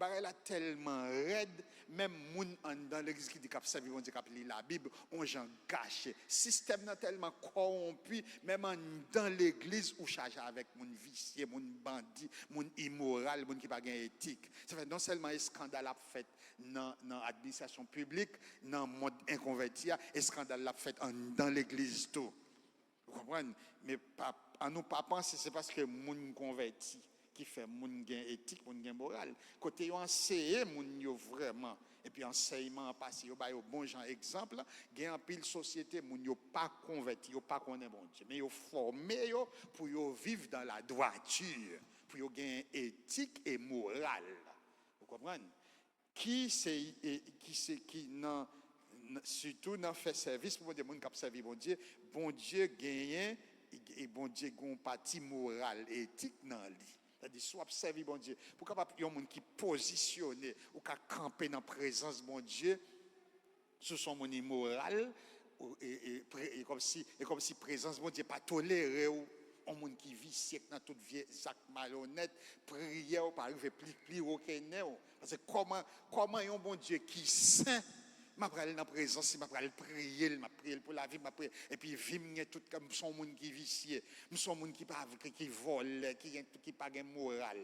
Bagay la tellement raide, même moun dans l'église qui dit qu'a servi bon Dieu qu'a li la Bible, on gens gâché. Système nan tellement corrompu, même dans l'église ou chargé avec moun vicieux, moun bandit, moun immoral, moun qui pas gain éthique. Ça fait non seulement un scandale a fait dans l'administration publique, dans le monde inconverti, et scandale a fait dans l'église tout. Vous comprenez? Mais à nous pas penser c'est parce que moun converti qui fait moun gain éthique, moun gain moral. Côté yo enseigner moun yo vraiment et puis enseignement passé yo ba yo bon genre exemple, gain en pile société moun yo pas converti, yo pas connaît bon Dieu, mais yo formé yo pour yo vivre dans la droiture, pour yo gain éthique et morale. Vous comprenez? Qui non surtout dans fait service pour des monde qui servi bon Dieu gagne et bon Dieu gon parti moral éthique dans lui. C'est-à-dire soit servir bon Dieu pour capable yon monde qui positionné ou qui camper dans présence bon Dieu sous son monde moral et comme si présence bon Dieu pas toléré ou un monde qui vit siècle dans toute vie acte malhonnête prière pas arriver plus reconnaît parce que comment un bon Dieu qui saint m'a aller dans présence m'a aller prier pour la vie m'a prier et puis vivre tout comme son monde qui vicieux son monde qui pas qui vole qui pas gain moral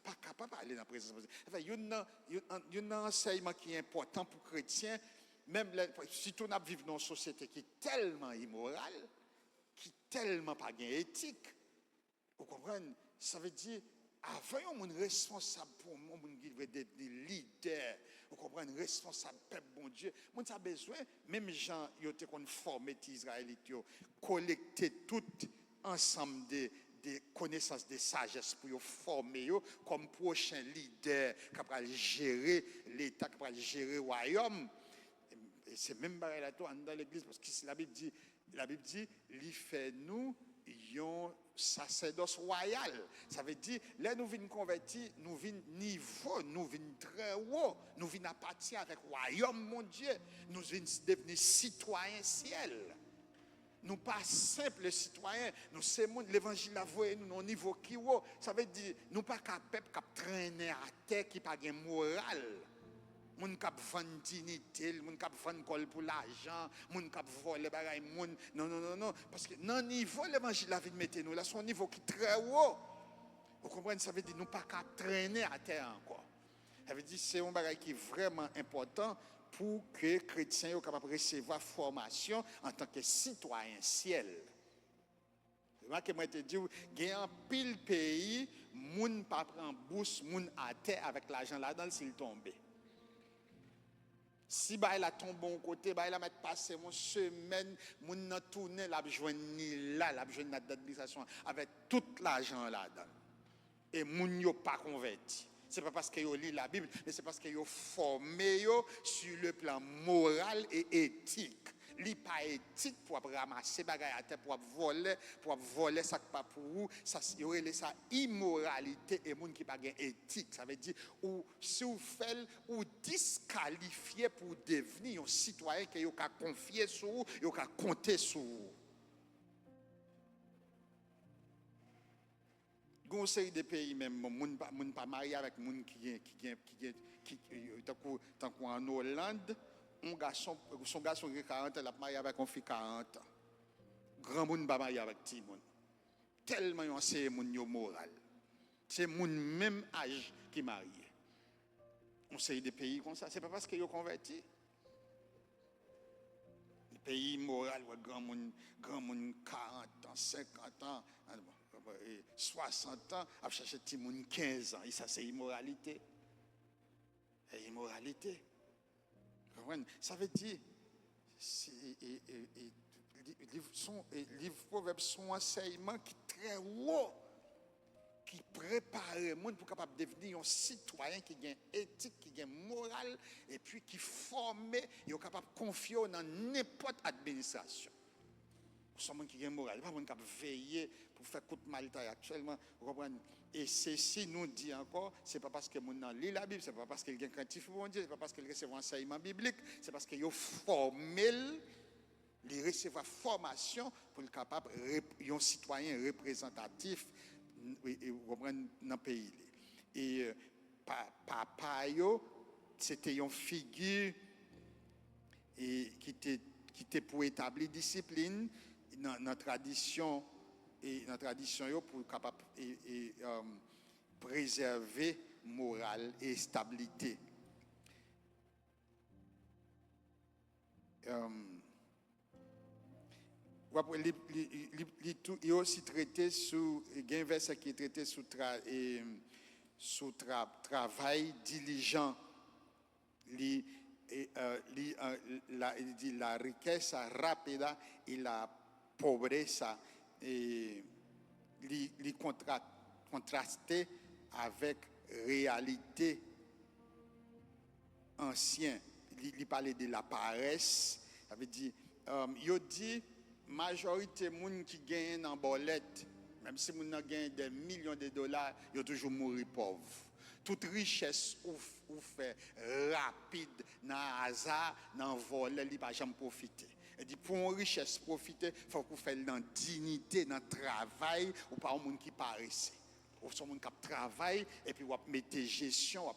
pas capable aller dans présence enfin il y a un enseignement qui est important pour chrétiens même si on a vivre dans une société qui est tellement immorale qui tellement pas gain éthique vous comprenez ça veut dire avant on est responsable pour mon qui veut devenir leader vous comprenez responsable peuple bon Dieu mon ça besoin même gens yo te kon former israélites yo collecter tout ensemble des connaissances de sagesse pour yo former yo comme prochain leader qui va gérer l'état qui va gérer le royaume et c'est même pareil là dans l'église parce que la Bible dit il fait nous yon sacerdoce royal. Ça veut dire, là nous venons convertir, nous venons niveau, nous venons très haut, nous venons à partir avec le royaume, mon Dieu. Nous venons devenir citoyens ciel. Nous pas simples citoyens, nous sommes l'évangile à voyer nous au niveau qui haut. Ça veut dire, nous pas capables de traîner à terre qui pas de morale. Moun k'ap vendre dignité, moun k'ap vendre col pour l'argent, moun k'ap voler bagay moun. Non parce que dans niveau l'évangile la vie mettre nous là son niveau qui très haut. Vous comprenez ça veut dire nous pas qu'à traîner à terre encore. Ça veut dire c'est un bagay qui est vraiment important pour que chrétiens soient capables de recevoir formation en tant que citoyen ciel. Moi que moi te dis il y a un pile pays moun pas prend bourse moun à terre avec l'argent là-dedans s'il tombe. Si bah la tombe bon côté bah la mettre passer mon semaine mon nan tourner la joindre là la joindre notre administration avec tout l'argent là-dedans et moun yo pas converti c'est pas parce que yo lit la Bible mais c'est parce que yo formé yo sur le plan moral et éthique li pas éthique pour ramasser bagay à terre pour voler ça pas pour vous ça y ça immoralité et monde qui pas gain éthique ça veut dire ou si vous faites ou disqualifié pour devenir un citoyen que yo ka confier sur vous yo ka compter sur vous gon série de pays même moun pas marié avec moun qui tant qu'en Hollande son garçon qui 40 ans, il a marié avec une fille 40 ans. Grand monde pas marié avec petit monde. Tellement yon c'est moun yo moral. C'est moun même âge qui marié. On sait des pays comme ça, c'est pas parce que yo converti. Les pays moral grand monde 40 ans, 50 ans, 60 ans, a chercher petit monde 15 ans, et ça c'est immoralité. Et immoralité. Ça veut dire, livre Proverbes son enseignement qui est très haut, qui prépare le monde pour capable devenir un citoyen qui a éthique, qui a morale, et puis qui forme, et qui est capable de confier dans n'importe quelle administration. C'est un monde qui a morale, pas un monde qui a veillé pour faire coup de mal actuellement. Et ceci nous dit encore, c'est pas parce que mon nan lit la Bible, c'est pas parce qu'il est craintif bon Dieu, c'est pas parce qu'il reçoit un enseignement biblique, c'est parce qu'il est formel, il reçoit formation pour être capable un citoyen représentatif dans le pays. Et papa yo, c'était une figure et qui était pour établir discipline dans la tradition et dans la tradition yo pour capable préserver morale et stabilité. Il est aussi traité sous un verset qui est traité sous travail diligent. Il dit la riqueza rápida et la pobreza et il contrasté avec réalité ancienne. Il parlait de la paresse. Ça veut dire, il dit majorité des gens qui gagnent en bolette, même si ils gagnent des millions de dollars, ils ont toujours mourir pauvres. Toute richesse ou fait rapide, dans le hasard, dans le vol, il ne va jamais profiter. Il dit pour une richesse profiter, il faut qu'on fasse dans la dignité, dans le travail, ou pas un monde qui paraissait. Ou son monde qui travaille et puis on mettre gestion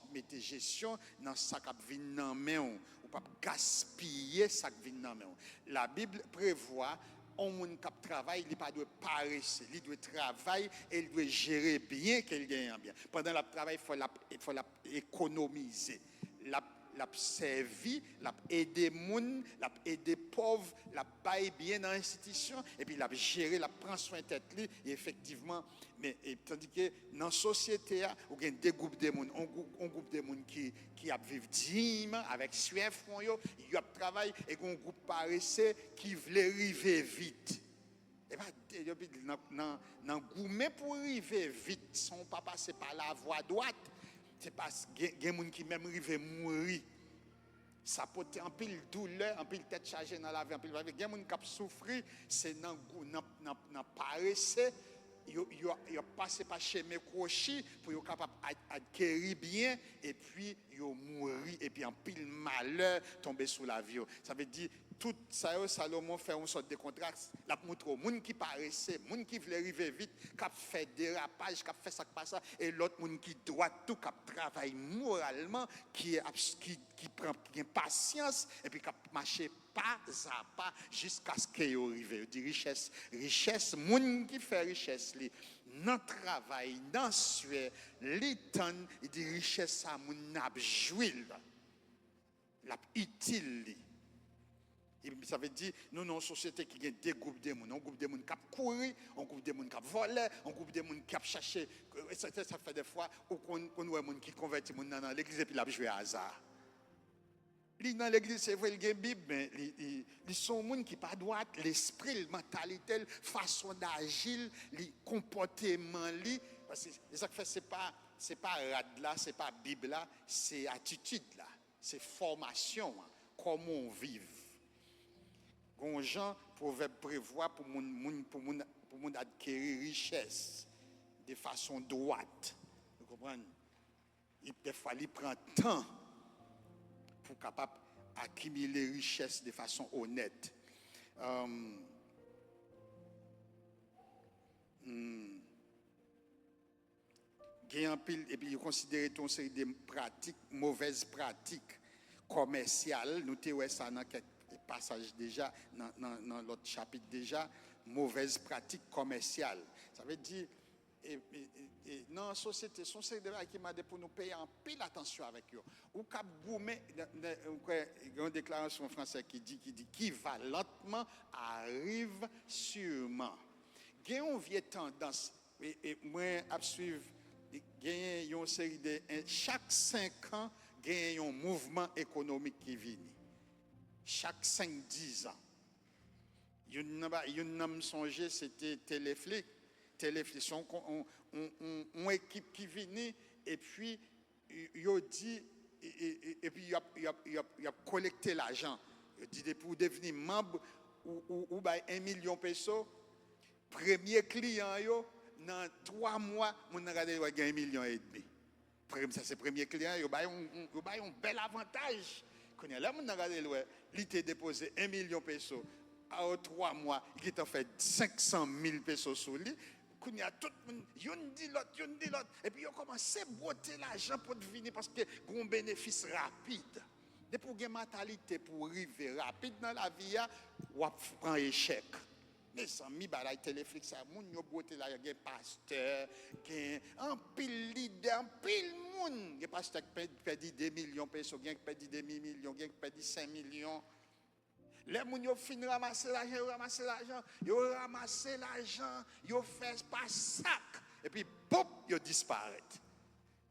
dans ça qui vient dans main ou pas gaspiller ça qui vient dans main. La Bible prévoit un monde qui travaille, il pas doit paresser, il doit travailler et il doit gérer bien qu'il gagne bien. Pendant le travail, il faut économiser. La servir, la aider les gens, la aider les pauvres, la bailler bien dans l'institution, et puis la gérer, la prendre soin de tête, et effectivement, mais tandis que dans la société, il y a des groupes de gens, un groupe de gens qui vivent dignement, avec soif, ils travaillent, et un groupe paresseux qui veut arriver vite. Et bien, dans le gourmet pour arriver vite, si on ne pas passer par la voie droite, c'est parce qu'il y a des gens qui même arrivent à mourir. Ça peut être un pile douleur, un pile tête chargée dans la vie, un pile. Il y a des gens qui souffrent, c'est dans le paresseux. Ils passent par chez mes crochets pour être capables d'acquérir bien et puis ils mourir et puis en pile malheur tomber sous la vie. Ça veut dire tout ça, Salomon fait une sorte de contraste. La montre au monde qui paraissait, monde qui voulait arriver vite, qui fait dérapage, qui fait ça qui passe, et l'autre monde qui doit tout, qui travaille moralement, qui prend bien patience et puis qui marche pas à pas jusqu'à ce qu'il arrive. Il dit richesse, monde qui fait richesse, dans le travail, dans le sueur, les tonnes, il dit richesse, ça moun n'a jouil, l'a utile. Ça veut dire, nous avons une société qui a des groupes de gens. Un groupe de gens qui courent, un groupe de gens qui volent, un groupe de gens qui cherchent. Ça fait des fois qu'on voit des gens qui convertissent dans l'église et puis ils jouent à hasard. Dans l'église, c'est vrai, il y a une Bible, mais ils sont des gens qui ne sont pas droits. L'esprit, la mentalité, la façon d'agir, le comportement. Parce que ça fait, ce n'est pas rad là, ce n'est pas Bible là, c'est attitude là, c'est formation, comment on vit. Les gens pouvaient prévoir pour moun acquérir richesse de façon droite. Vous comprenez? Des fois, il prend temps pour capable accumuler richesse de façon honnête. Et puis, il considère une série de pratiques, mauvaises pratiques commerciales. Nous avons ça dans quelques passage déjà, dans l'autre chapitre déjà, mauvaise pratique commerciale. Ça veut dire, dans la société, son secteur qui m'a dit pour nous payer en pile attention avec eux. Ou cap gourmet, il y a une déclaration française qui dit qui va lentement arrive sûrement. Il y a une vieille tendance, et moi, à suivre, il y a une série de. Chaque 5 ans, il y a un mouvement économique qui vient. Chaque 5-10 ans. Une homme songé, c'était Téléflix. Téléflix, une équipe qui vient et puis il dit et puis il a collecté l'argent. Il dit pour devenir membre ou 1 million de pesos. Premier client dans 3 mois, on a gagné 1,5 million. Ça c'est premier client, il a un bel avantage. Là, on a regardé, il t'a déposé 1 million de pesos. À 3 mois, il t'a fait 500 000 pesos sur lui. Qu'on y a tout le monde, yon dit l'autre. Et puis, ils commencent à botter l'argent pour venir parce que un bénéfice rapide. Et pour une mentalité pour arriver rapide dans la vie, ou prend échec. Mais sans mi balay téléflix ça moun yo boté là gen pasteur gen un pile leader un pile moun gen pasteur qui perdit 2 millions pesos gen qui perdit 2 millions gen qui perdit 5 millions les moun yo fin ramasser l'argent yo fait pas sac et puis pop yo disparaît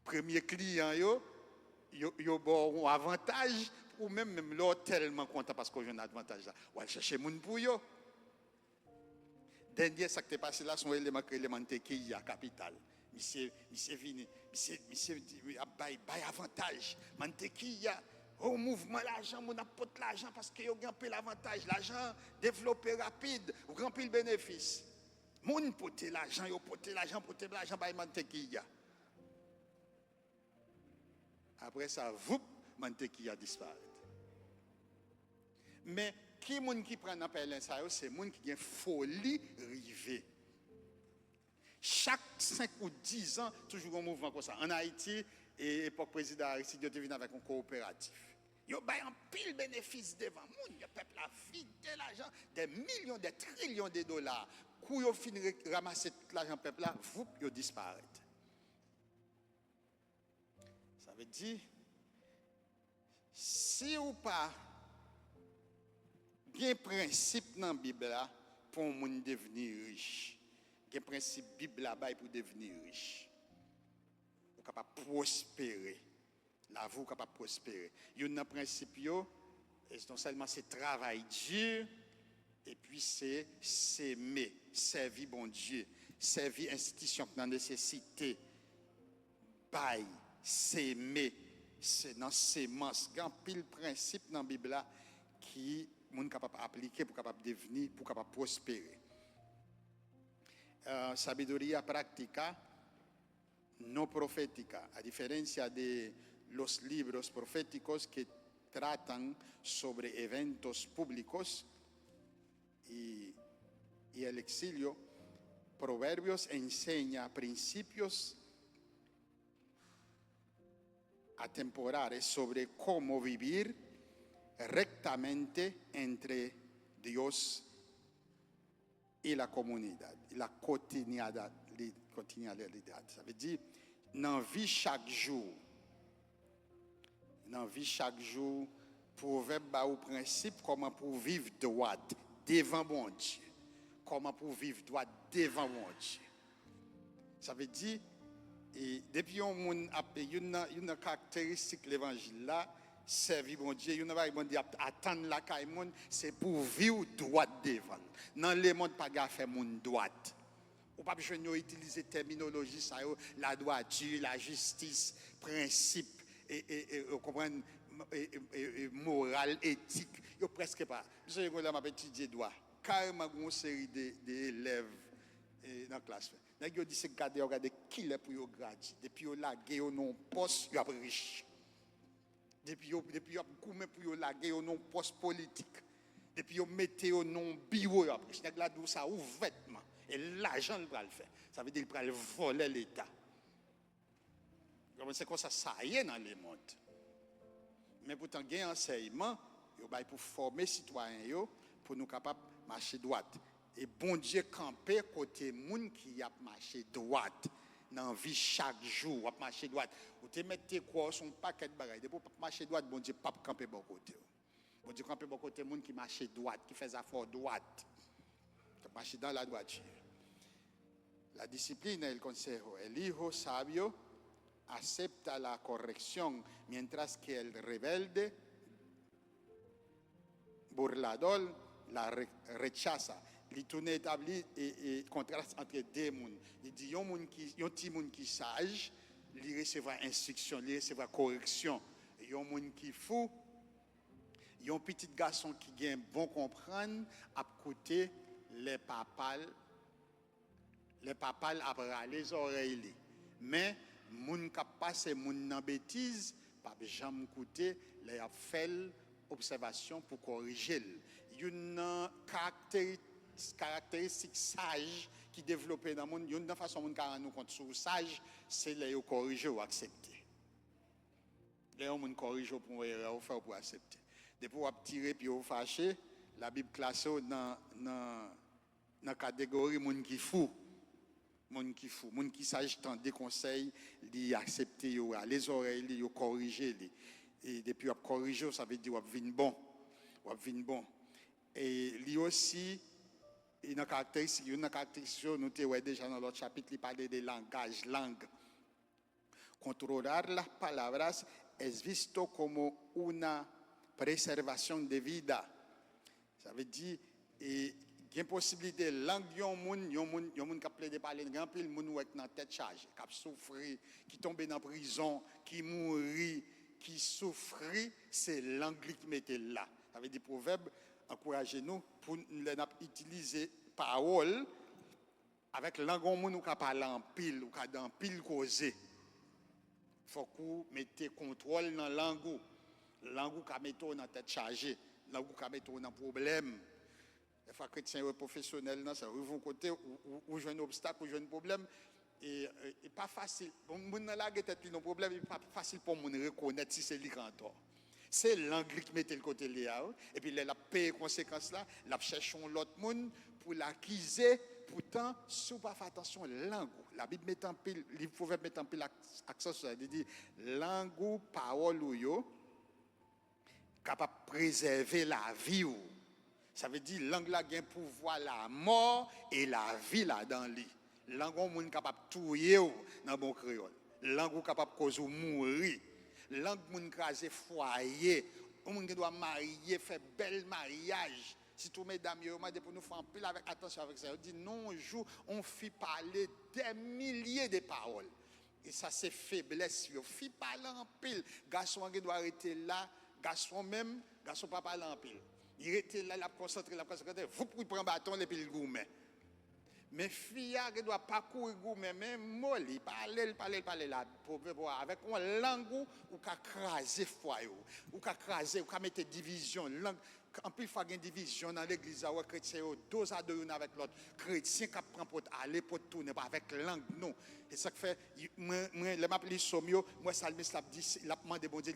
premier client yo bon avantage ou même l'autre tellement content parce qu'on a un avantage là ou chercher moun pour yo. Dernier ça qui est passé là sont éléments qui y a capital. Monsieur vini, monsieur bay avantage. Mantequilla au mouvement l'argent mon apporte l'argent parce que yo gagne l'avantage, l'argent développé rapide, ou grand pile bénéfice. Moun pote l'argent bay mantequilla. Après ça vous mantequilla disparaît. Mais qui moun qui prend appel ça c'est moun qui gen folie rivé. Chaque 5 ou 10 ans toujours un mouvement comme ça. En Haïti et époque président Aristide était venu avec un coopératif. Yo bay un pile bénéfice devant moun, le peuple a vidé l'argent des millions, des trillions de dollars. Quand yo fin ramasser tout l'argent peuple là, vous yo disparaît. Ça veut dire si ou pas il y a un principe dans la Bible pour devenir riche. Il y a un principe Bible pour devenir riche. Pour capable prospérer. La vie capable prospérer. Il y a un principe non seulement c'est travail dur et puis c'est s'aimer, servir bon Dieu, servir institution dans nécessité. Bail, s'aimer, c'est dans sémence. Il y a un pile principe dans la Bible qui moun capable appliquer pour capable devenir pour capable prospérer. Sabiduría práctica no profética, a diferencia de los libros proféticos que tratan sobre eventos públicos y el exilio, Proverbios enseña principios atemporales sobre cómo vivir rectamente entre Dios y la comunidad, la quotidianidad. Ça veut dire, dans la vie chaque jour, proverbe ba ou principe comment pour vivre droit devant bon Dieu. Comment pour vivre droit devant bon Dieu. Ça veut dire, et depuis on a une caractéristique l'évangile là, servir bon Dieu, il n'y a pas de attendre la caille monde, c'est pour vivre droit devant. Dans le monde pas gars faire monde droite. Ou pas besoin utiliser terminologie ça la droiture, la justice, principe et comprendre morale, éthique, yo presque pas. Je vais m'a étudier droit. Carrément une série d'élèves dans la classe. Nèg yo dit c'est regarder qui est pour yo gradi. Depuis yo lagué yo non poste, yo riche. Depuis yo koumen pour yo lagué yo non poste politique. Depuis yo mette yo non bureau yo riche. Nèg la dou ça ouvertement et l'argent il va le faire. Ça veut dire il va le voler l'état. C'est comme ça y est dans le monde. Mais pourtant gain enseignement yo bay pour former citoyens yo pour nous capable marcher droite. Et bon Dieu camper côté moun qui a marché droite dans vie chaque jour, a marcher droite. Ou te mettre quoi son paquet de bagages. Pour marcher droite, bon Dieu pas camper bon côté. Bon Dieu camper bon côté moun qui marche droite, qui fait affaire droite. Qui marche dans la droiture. La disciplina el consejo, el hijo sabio acepta la corrección mientras que el rebelde burlador la rechaza. Il tourne établi et contraste entre deux mondes. Il dit yon petit monde qui sage, il recevra instruction, il recevra correction. Yon monde qui fou, yon petit garçon qui gagne bon comprendre, à côté les papales après les oreilles. Mais moun qui passe moun nan bêtise, pas jamais écouter les a fait observation pour corriger. Une caractéristique sage qui développé dans le monde, une façon de nous compte sur sage, c'est les corriger ou accepter. Les gens corriger pour erreur, faire pour accepter. Depuis vous tirer puis vous fâcher, la Bible classe dans la catégorie moun qui fou. Moun qui sage tendre des conseils, li accepter yo, les oreilles li yo corriger li. Et depuis vous corriger, ça veut dire vous vinn bon. Vous vinn bon. Et lui aussi une caractéristique nous avons déjà dans l'autre chapitre, il parlait de langage, langue. Controlar las palabras es visto como una preservación de vida. Ça veut dire, il y a une possibilité, langue yon moun qui plaide parler, grand pile moun qui dans tête chargée, qui souffrir, qui tombe dans prison, qui mourit, qui souffre, c'est langue qui mettait là. Ça veut dire proverbe encouragez-nous pour utiliser parole avec langue moun ou ka parler en pile ou ka dans pile causer. Faut que vous mettez contrôle dans la langue. La langue qui met dans tête chargée, la langue qui met dans problème. Les fois chrétiens professionnels, ça arrive côté où j'ai un obstacle, où j'ai un problème, et pas facile. Bon, moun nan la tête li non problème, pas facile pour moun reconnaître si c'est lui qui a tort. C'est l'anglais qui met le côté là, et puis la paye conséquences là, la cherche l'autre monde pour l'accuser. Pourtant, si vous ne faites pas attention, langue, la Bible met en pile, il faut mettre en pile l'accent sur ça, il dit langue, parole ou yo, capable de préserver la vie ou. Ça veut dire langue là gain pouvoir la mort et la vie là dans lui. Langue on capable tuer dans bon créole. Langue capable cause ou mourir. Langue moun craser foyer, on doit marier, faire bel mariage. Si tous mesdames yo m'a dit pour nous faire en pile avec attention avec ça. On dit non jour on fit parler des milliers de paroles. Et ça c'est faiblesse, yo fit parler en pile. Garçon doit arrêter là, garçon pas parler en pile. Il était là, la concentré, vous pouvez prendre bâton et puis le gourmet. Mais fille qui doit pas courir gourmet, mais molli, parler là, avec une langue ou qu'a craser foyer, ou qu'a craser, ou qu'a mettre division, langue. En plus, il faut une division dans l'église, où les chrétiens deux à deux avec l'autre. Chrétien qui prend pour aller pour tourner, pas avec langue, non. Et ça fait, moi, je m'appelle Somio, moi, Salmis l'a dit, il a demandé, bon Dieu,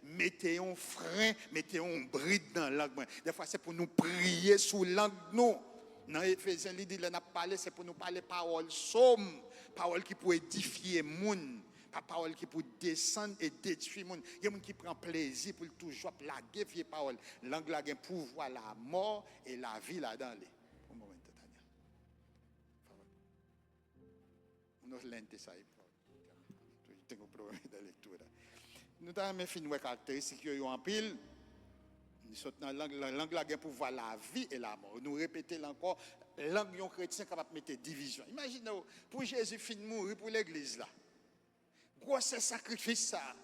mettez un frein, mettez un bride dans la langue. Des fois, c'est pour nous prier sous langue, non. Dans Éphésiens, il dit, il a parlé, c'est pour nous parler parole somme, parole qui peut édifier le monde. Pas parole qui peut descendre et détruire le monde. Il y a des gens qui prennent plaisir pour toujours plaguer vieille parole. Langue a un pouvoir la mort et la vie là-dedans. Un moment, Tania. On a l'intérêt ça. Je tengo un problème de lecture. Nous avons fait une caractéristique qui est en pile. La langue a un pouvoir la vie et la mort. Nous répétons encore, la langue chrétien capable de mettre division. Imaginez, pour Jésus fin de mourir pour l'église là. Gros c'est sacrifice ça.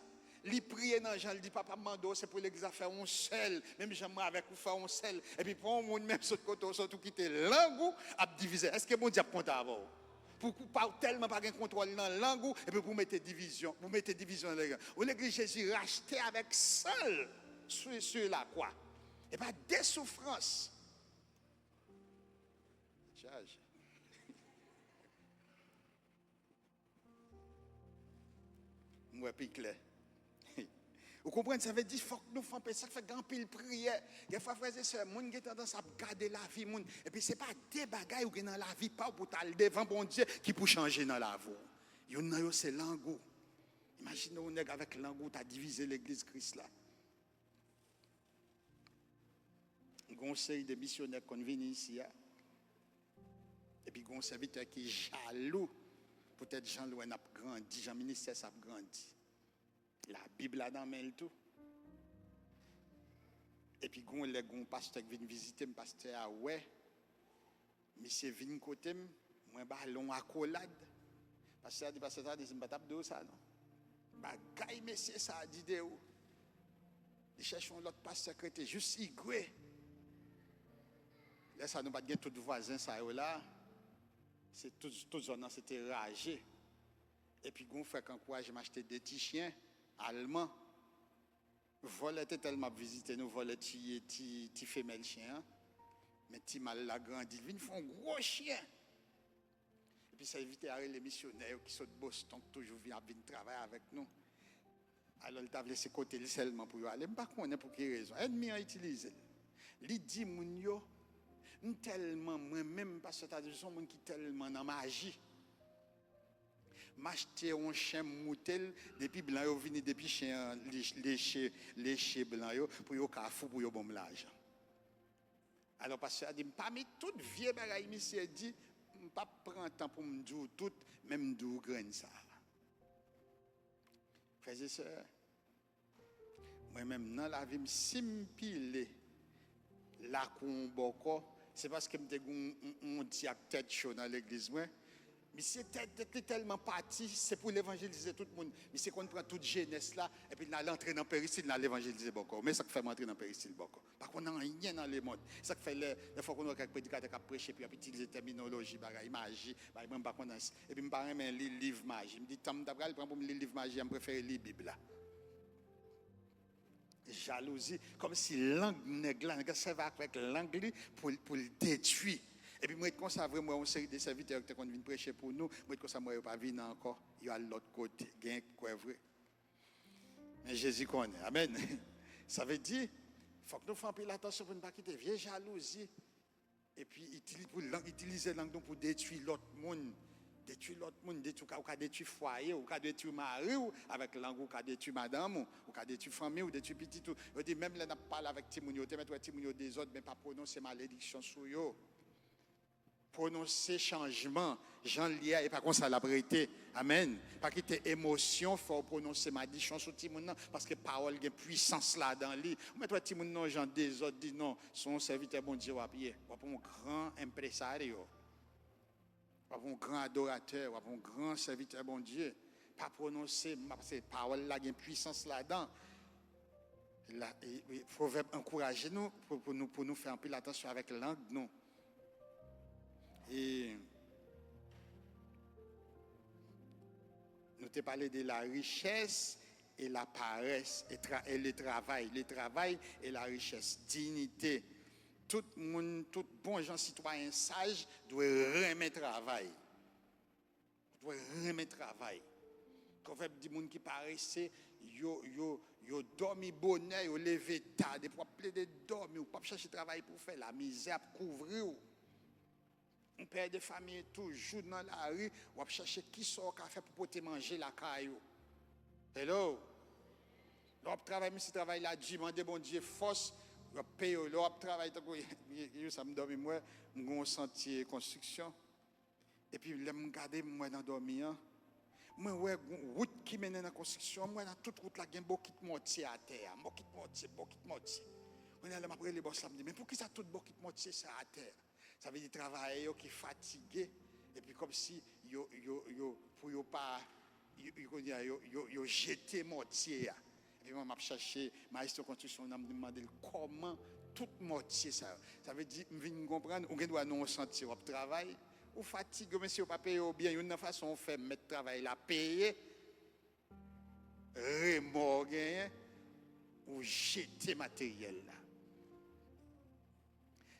Li prier dans Jean, il dit papa mando c'est pour l'église à faire un seul, même j'aimerais avec vous faire un seul et puis pour un monde même sur côté surtout quitter langue à diviser. Est-ce que bon Dieu compte avant? Pour pas tellement pas gain contrôle dans langue et puis vous mettez division, dans l'église. Ou l'église Jésus racheté avec seul sur la croix. Et pas des souffrances. Charge. Moi, puis clair. Vous comprenez, ça veut dire qu'il faut que nous fassions ça, fait grand pile prière. Des fois, frères et sœurs, les gens ont tendance à garder la vie. Et puis, ce n'est pas des bagailles qui sont dans la vie, pas pour aller devant bon Dieu qui peut changer dans la vie. C'est l'ango. Imaginez, on est avec l'ango, tu as divisé l'église Christ là. Un conseil de missionnaires qui viennent ici. Et puis, un serviteur qui est jaloux. Peut-être Jean-Louis a grandi, Jean-Ministère a grandi. La Bible a dans le tout. Et puis, quand les pasteurs qui viennent visiter, le pasteur a ouais, monsieur vient côté, moi, ballon accolade. Pasteur a dit, pasteur a dit, je ne vais pas taper ça, non. Bagaille, monsieur, ça a dit de où. Ils cherchent l'autre pasteur qui était juste igré. Là, ça nous pas de tout voisin, ça là. C'est tout zone, c'était ragé. Et puis, on fait qu'encourage m'acheter des petits chiens allemands. Vol était tellement visité, nous volons des femelles chiens. Mais petit mal la grandi, ils font un gros chien. puis serviteur les missionnaires qui sont de Boston, qui toujours viennent travailler avec nous. Alors, il t'a laissé côté seulement pour y aller. Je ne sais pas pour quelle raison. Ennemi a utilisé. Il dit, moun yo, tellement, moi-même, parce que tu as son monde qui tellement dans magie. M'acheter un chien moutel, depuis blanc, yo vini depuis chien léché blanc, yo, pour yo kafou, pour yo bon l'argent. Alors, parce que dit, parmi toutes vieilles bagailles, monsieur dit, je ne pas prendre temps pour me dire tout, même d'où graine ça. Frères et sœurs, moi-même, dans la vie, si je pile la comboko, c'est parce que je me dis à tête chaud dans l'église. Mais c'est tellement parti, c'est pour l'évangéliser tout le monde. Mais c'est qu'on prend toute jeunesse là, et puis on l'entrée dans le péristyle, on l'évangéliser beaucoup. Mais ça fait entrer dans le péristyle beaucoup. Parce qu'on n'a rien dans le monde. Ça fait les fois qu'on a quelques prédicateurs qui prêchent, puis utiliser terminologie, magie, même pas qu'on a. Et puis je parle même lire livre magie. Je me dis, tant d'après, pour me lire livre magie, je préfère lire la Bible là. Jalousie, comme si langue nègre, ça va avec langue pour le détruire. Et puis, moi, comme ça, vraiment, on série de serviteurs qui viennent prêcher pour nous, moi, comme ça, moi, je ne vais pas venir encore. Il y a l'autre côté, il y a quoi vrai. Mais Jésus connaît. Amen. Ça veut dire, il faut que nous fassions un peu l'attention pour ne pas quitter vieille jalousie. Et puis, utiliser la langue pour détruire l'autre monde. Détruire l'autre monde, détruire foyer, ou détruire mari, ou avec langue, ou détruire madame, ou détruire famille, ou détruire petit tout. Je dis, même là, on parle avec Timounio, tu mets Timounio des autres, mais pas prononcer malédiction sur eux. Prononcer changement, Jean Lia et pas comme ça la prêté. Amen. Pas quitter émotion, faut prononcer malédiction sur Timoun parce que parole a puissance là dans lui. Mais toi Timoun non Jean des autres dit non, son serviteur bon Dieu va pied. Ou un grand impresario. Ou un grand adorateur, ou un grand serviteur bon Dieu. Pas prononcer parce que parole là a puissance là-dedans. Il faut encourager nous pour nous faire un peu l'attention avec la langue non. Et nous t'ai parlé de la richesse et la paresse et le travail et la richesse, dignité. Tout bon gens citoyen sage doit remettre travail. Quand on dit gens qui paraissent, yo dormi bonheur, yo levé tard, des fois plein de dormir, ou pas chercher travail pour faire la misère pour couvrir. Un père de famille toujours dans la rue, ou va chercher qui sort café pour te manger la caillou. Hello. L'op travail, mais si travail là, demande bon Dieu force, l'op paye, l'op travail, ça me dormi moi, mon sentier construction. Et puis là me garder moi dans dormir. Moi ouais route qui mène dans la construction, moi dans toute route là, il y a beaucoup de mortier à terre, beaucoup de mortier. On est là après les boss là me dit mais pour qui ça tout beaucoup de mortier ça à terre? Ça veut dire travailler qui fatigué et puis comme si yo pour yo pas yo jeter mortier. Et puis moi m'a cherché maître construction m'a demandé comment tout mortier ça veut dire me venir comprendre on doit nous sentir au travail ou fatigue mais si on pas payer bien une façon on fait mettre travail là payer remorguer ou jeter matériel là.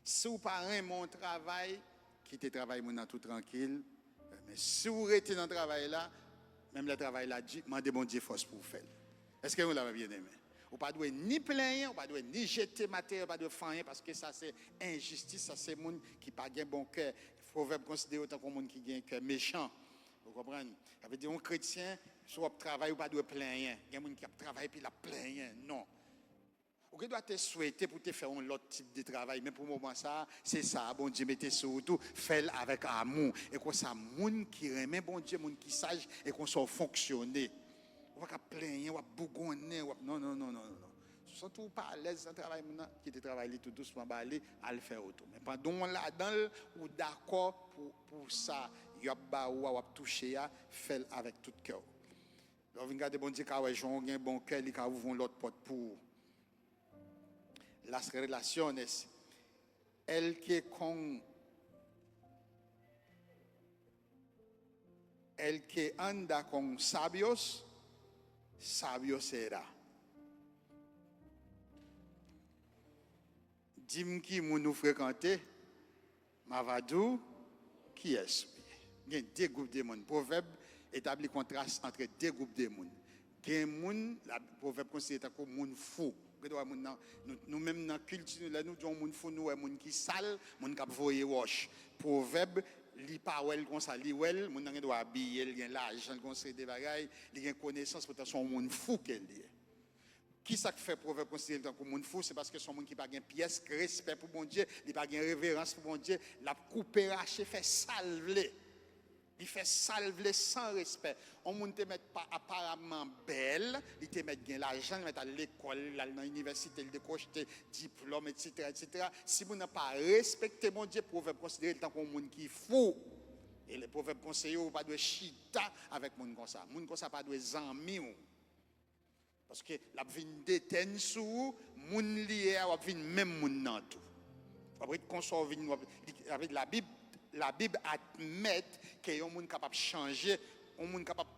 Si vous n'avez pas mon travail, quittez le travail tout tranquille. Mais si vous restez dans le travail là, même le travail là, demandez mon Dieu force pour faire. Est-ce que vous l'avez bien aimé? Vous ne pouvez ni plaindre, vous ne pouvez ni jeter matériel, vous ne pouvez pas faire parce que ça c'est injustice, ça c'est monde qui n'a pas un bon cœur. Il faut considérer autant comme monde qui a un cœur méchant. Vous comprenez? Ça veut dire un chrétien, soit travail, vous ne pouvez pas plaindre. Il y a des gens qui travaillent et puis la plaignent. Non. Vous doit te souhaiter pour te faire un autre type de travail. Mais pour le moment, ça, c'est ça. Bon Dieu, mettez surtout, faites avec amour. Et qu'on ça, moun qui remet, bon Dieu, moun qui sage, et qu'on soit fonctionner. On va pas plaindre, on va bougonner. Non. Surtout pas à l'aise dans le travail, qui te travaille tout doucement, à le faire auto. Mais pendant là-dedans, ou d'accord pour ça, il y a ou toucher, faites avec tout cœur. Alors, vous regardez, bon Dieu, quand j'ai un bon cœur, il va ouvrir l'autre porte pour las relaciones, el que anda con sabios, sabio será. Dim qui nous fréquenter, Mavadou, qui est. Il y a deux groupes de monde. Proverbe établit contraste entre deux groupes de monde. Il y a des gens, le proverbe considère comme monde fou. Nous-mêmes dans la culture, nous disons monde fou, nous sommes qui sale, monde qui voye wash. Proverbe, li parole comme ça, li well, monde qui doit habiller, il y a l'argent, construire des bagailles, il y a connaissance pour son monde fou qu'elle est. Qui ça fait proverbe considéré comme monde fou, c'est parce que son monde qui pas gain pièce, respect pour bon Dieu, il pas gain révérence pour bon Dieu, la couper raché fait salver. Il fait salver sans respect. On ne te met pas apparemment belle, il te met bien l'argent, il met à l'école, à l'université, il décroche des diplômes, etc., etc. Si vous n'avez pas respecté mon Dieu, proverbe considéré comme monde qui est fou. Et les proverbes conseillent ou pas de chita avec monde comme ça. Monde comme ça pas de amis. Parce que la vie déteigne sous, moun lié a vie même moun nan tout. Après qu'on soit avec la Bible admet que yon moun capable changer, on moun capable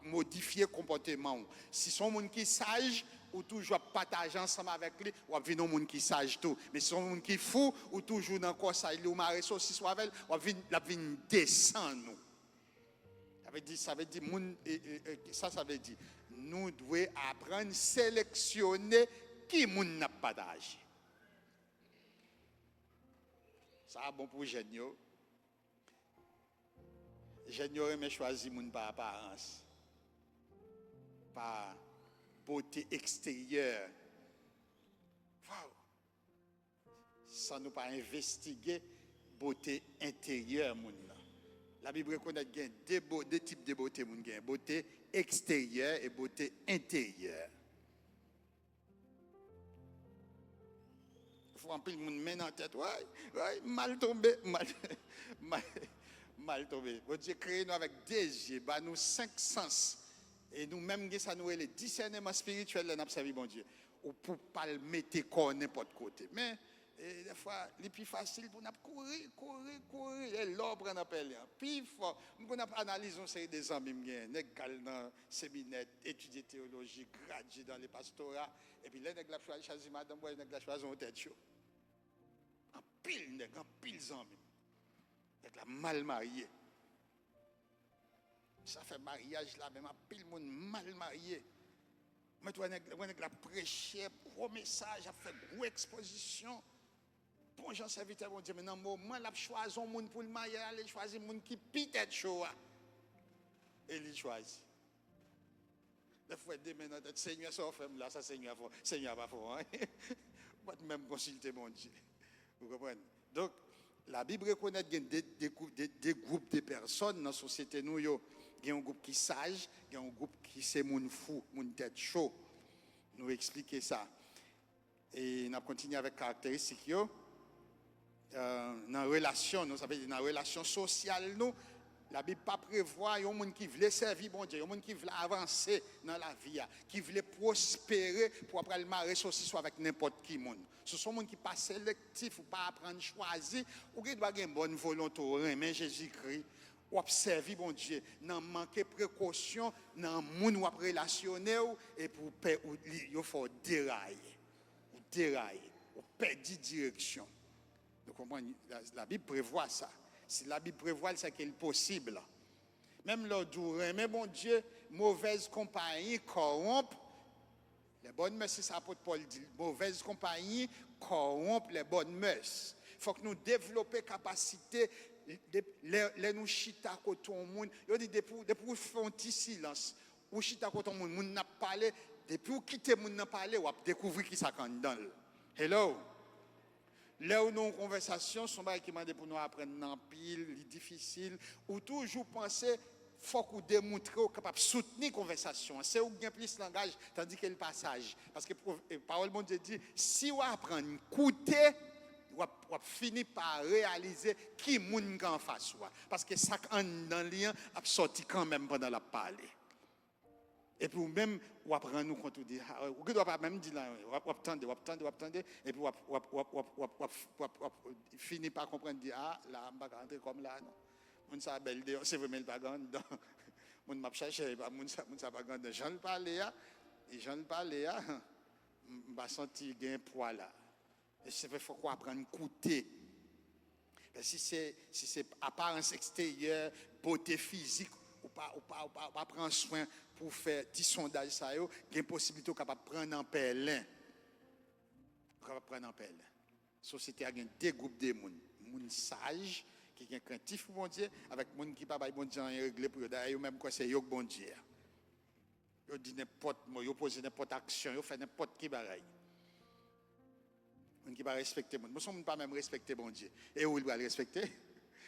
modifier comportement. Si son moun qui sage ou toujours partager ensemble avec lui, ou vinn un moun qui sage tout. Mais si son moun qui fou ou toujours dans quoi ça il ou maré sauci soit avec, ou vinn descend nous. Ça veut dire ça veut dire nous devons apprendre à sélectionner qui moun n'a pas d'âge. Ça a bon pour Génio. Génio aime choisir moun par apparence, par beauté extérieure. Wow. Sans nous pas investiguer beauté intérieure moun. La Bible reconnaît qu'il y a deux types de beauté. Il y a beauté extérieure et beauté intérieure. Il faut un peu le monde mettre en tête. Ouais, mal tombé. Mal tombé. Bon Dieu créé nous avec des yeux, bah nous 5 sens. Et nous-mêmes, ça nous est le discernement spirituel de notre service, bon Dieu. Ou pour pas le mettre corps n'importe côté. Mais, et des fois, les plus facile pour nous courir, et l'ordre en appelle. Puis fort, nous avons analysé une série des amis, nous avons dans séminaire, étudier théologie, gradué dans les pastorats, et puis là, nous avons choisi madame, nous avons choisi un tête chaud. En pile amis. Avec la mal mariée. Ça fait mariage là, même en pile monde mal marié. Mais toi, on a prêché, gros message, a fait gros exposition. Bon, j'en serviteur, mon Dieu, mais dans le moment, il a choisi un monde pour le marier, il a choisi un monde qui peut-être chaud. Et il choisit. Des fois, il dit, mais notre Seigneur, ça fait là, ça Seigneur pas fort. Pas même consulter mon Dieu. Vous comprenez? Donc, la Bible reconnaît qu'il y a des groupes de personnes dans la société. Il y a un groupe qui est sage, il y a un groupe qui c'est moun fou, moun tête chaud. Nous expliquer ça. Et nous continuons avec caractéristiques. Dans la relation, nous savons dans la relation sociale, nous, la Bible pas prévoit un monde qui veut servir bon Dieu, un monde qui veut avancer dans la vie, qui veut prospérer pour après le marier soit avec n'importe qui monde. Ce sont des gens qui pas sélectifs ou pas apprendre à choisir, ou qui doit avoir une bonne volonté, mais Jésus-Christ, ou observer bon Dieu, n'en manquer précaution, dans le monde ou relationner et pour il faut dérailler, ou perdre direction. Vous comprenez? La Bible prévoit ça. Si la Bible prévoit, c'est qu'il est possible. Même l'ordre, mais bon Dieu, mauvaise compagnie corrompt les bonnes mœurs. C'est ça, l'apôtre Paul dit. Mauvaise compagnie corrompt les bonnes mœurs. Il faut que nous développions capacité, les nous chita côté au monde. Il dit depuis vous faire un petit silence, ou chita côté au monde, monde n'a pas parlé. Depuis vous quitter monde n'a pas parlé, vous découvrir qui ça quand dans. Hello. Là où nos conversations sont qui demandent pour nous apprendre en pile, difficile, ou toujours penser, faut qu'on démontre qu'on est capable de soutenir la conversation. C'est où il y a plus de langage, tandis que le passage. Parce que la parole de Dieu dit, si vous apprenez à écouter, vous finissez par réaliser qui est le en face. Parce que ça, dans le lien, a sorti quand même pendant la parler. Et puis même, on apprend nous quand on dit, on ne doit pas même dire, on attendre, et puis on finit par comprendre, là, on ne va pas rentrer comme là, non. On s'est belle, c'est vraiment pas grand, on m'a cherché, on s'est pas grand, Jean le parlait, et Jean le parlait, on va sentir qu'il y a un poids là. Et c'est vrai, il faut qu'on apprenne à écouter. Si c'est apparence extérieure, beauté physique, ou pas prendre soin pour faire des sondages, ça y a une possibilité capable de prendre en pèlerin. Capable de prendre en pèlerin. La société a deux groupes de monde. Monde sage, qui est craintif pour bon Dieu, avec monde qui pas bon Dieu en règle pour eux. D'ailleurs, même quoi c'est yo bon Dieu. Yo dit n'importe mot, yo pose n'importe action, yo fait n'importe qui bagaille. On qui va respecter monde. Moi, on ne pas même respecter bon Dieu. Et où il va le respecter?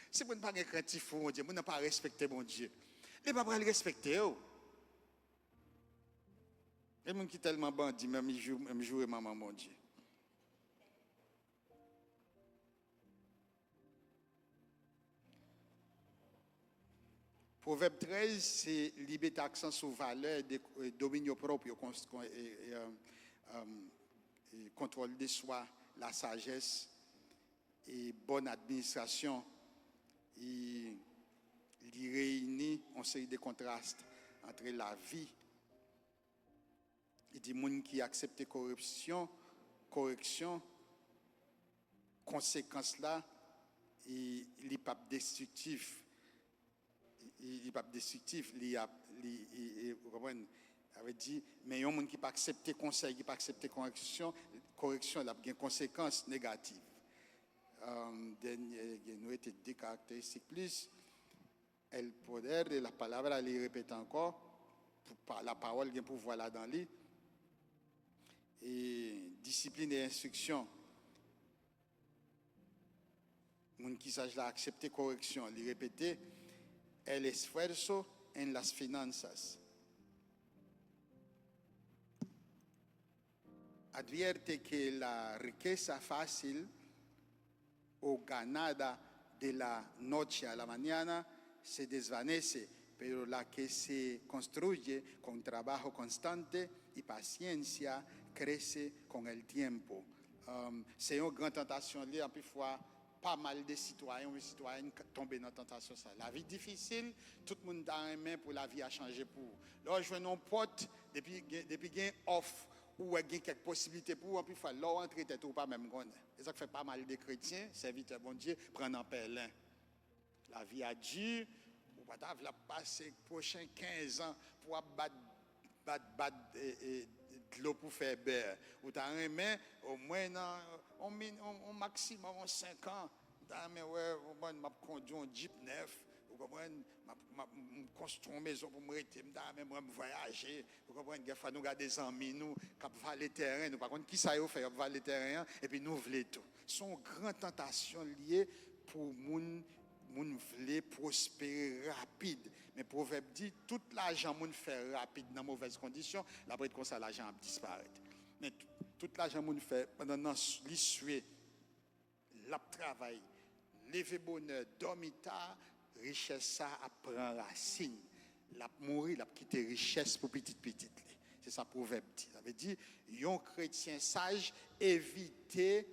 Si on ne pas craintif pour bon Dieu, on ne pas respecter bon Dieu. Il ne va pas le respecter. Et mon qui tellement bandit, même jouer maman mon Dieu. Proverbe 13, c'est liberté accent sur valeur, dominio propre, contrôle de soi, la sagesse et bonne administration. Il réunit une série de contrastes entre la vie et des gens qui acceptent corruption, conséquences là, il n'est pas destructif. Il n'est pas destructif, il avait dit, mais il y a un monde qui n'a pas accepté conseil, qui n'a pas accepté correction, il a des conséquences négatives. Nous étions deux caractéristiques plus. El poder de la palabra, il répète encore, la parole, il y a un pouvoir là dans lui. Et discipline et instruction. Moun qui sache accepter correction, il répète. El esfuerzo en las finanzas. Advierte que la riqueza fácil o ganada de la noche a la mañana se desvanece, pero la que se construye con trabajo constante y paciencia crece con el tiempo. C'est une grande tentation, en plus fois. Pas mal de citoyens ou citoyennes tombent dans la tentation. La vie difficile, tout le monde a une main pour la vie à changer pour. Là, je vois nos potes, depuis qu'il y a une offre ou il y a quelques possibilités pour, en plus, il faut l'entrer tête ou pas même. Et ça fait pas mal de chrétiens, serviteurs bon Dieu, prennent un pèlerin. La vie a dû, ou pas la passer les prochains 15 ans pour battre de l'eau pour faire beurre. Ou tu as un main, au moins, au maximum 5 ans, tu as un main, je conduis un Jeep neuf, je construis une maison pour me rester, je voyager, il faut nous garder des amis, nous, qui vont les terrains, par contre, qui ça y fait, va les terrains, et puis nous voulons tout. Ce sont grandes tentations liées pour les gens veulent prospérer rapide. Mais le proverbe dit, tout l'argent moun fait rapide dans mauvaises conditions, après comme ça l'argent disparaît. Mais tout l'argent moun fait pendant l'issue, le travail, lever bonheur, dormir tard, richesse ça prend racine. La mourir, la quitter richesse pour petit. C'est ça le proverbe dit. Ça veut dire, un chrétien sage éviter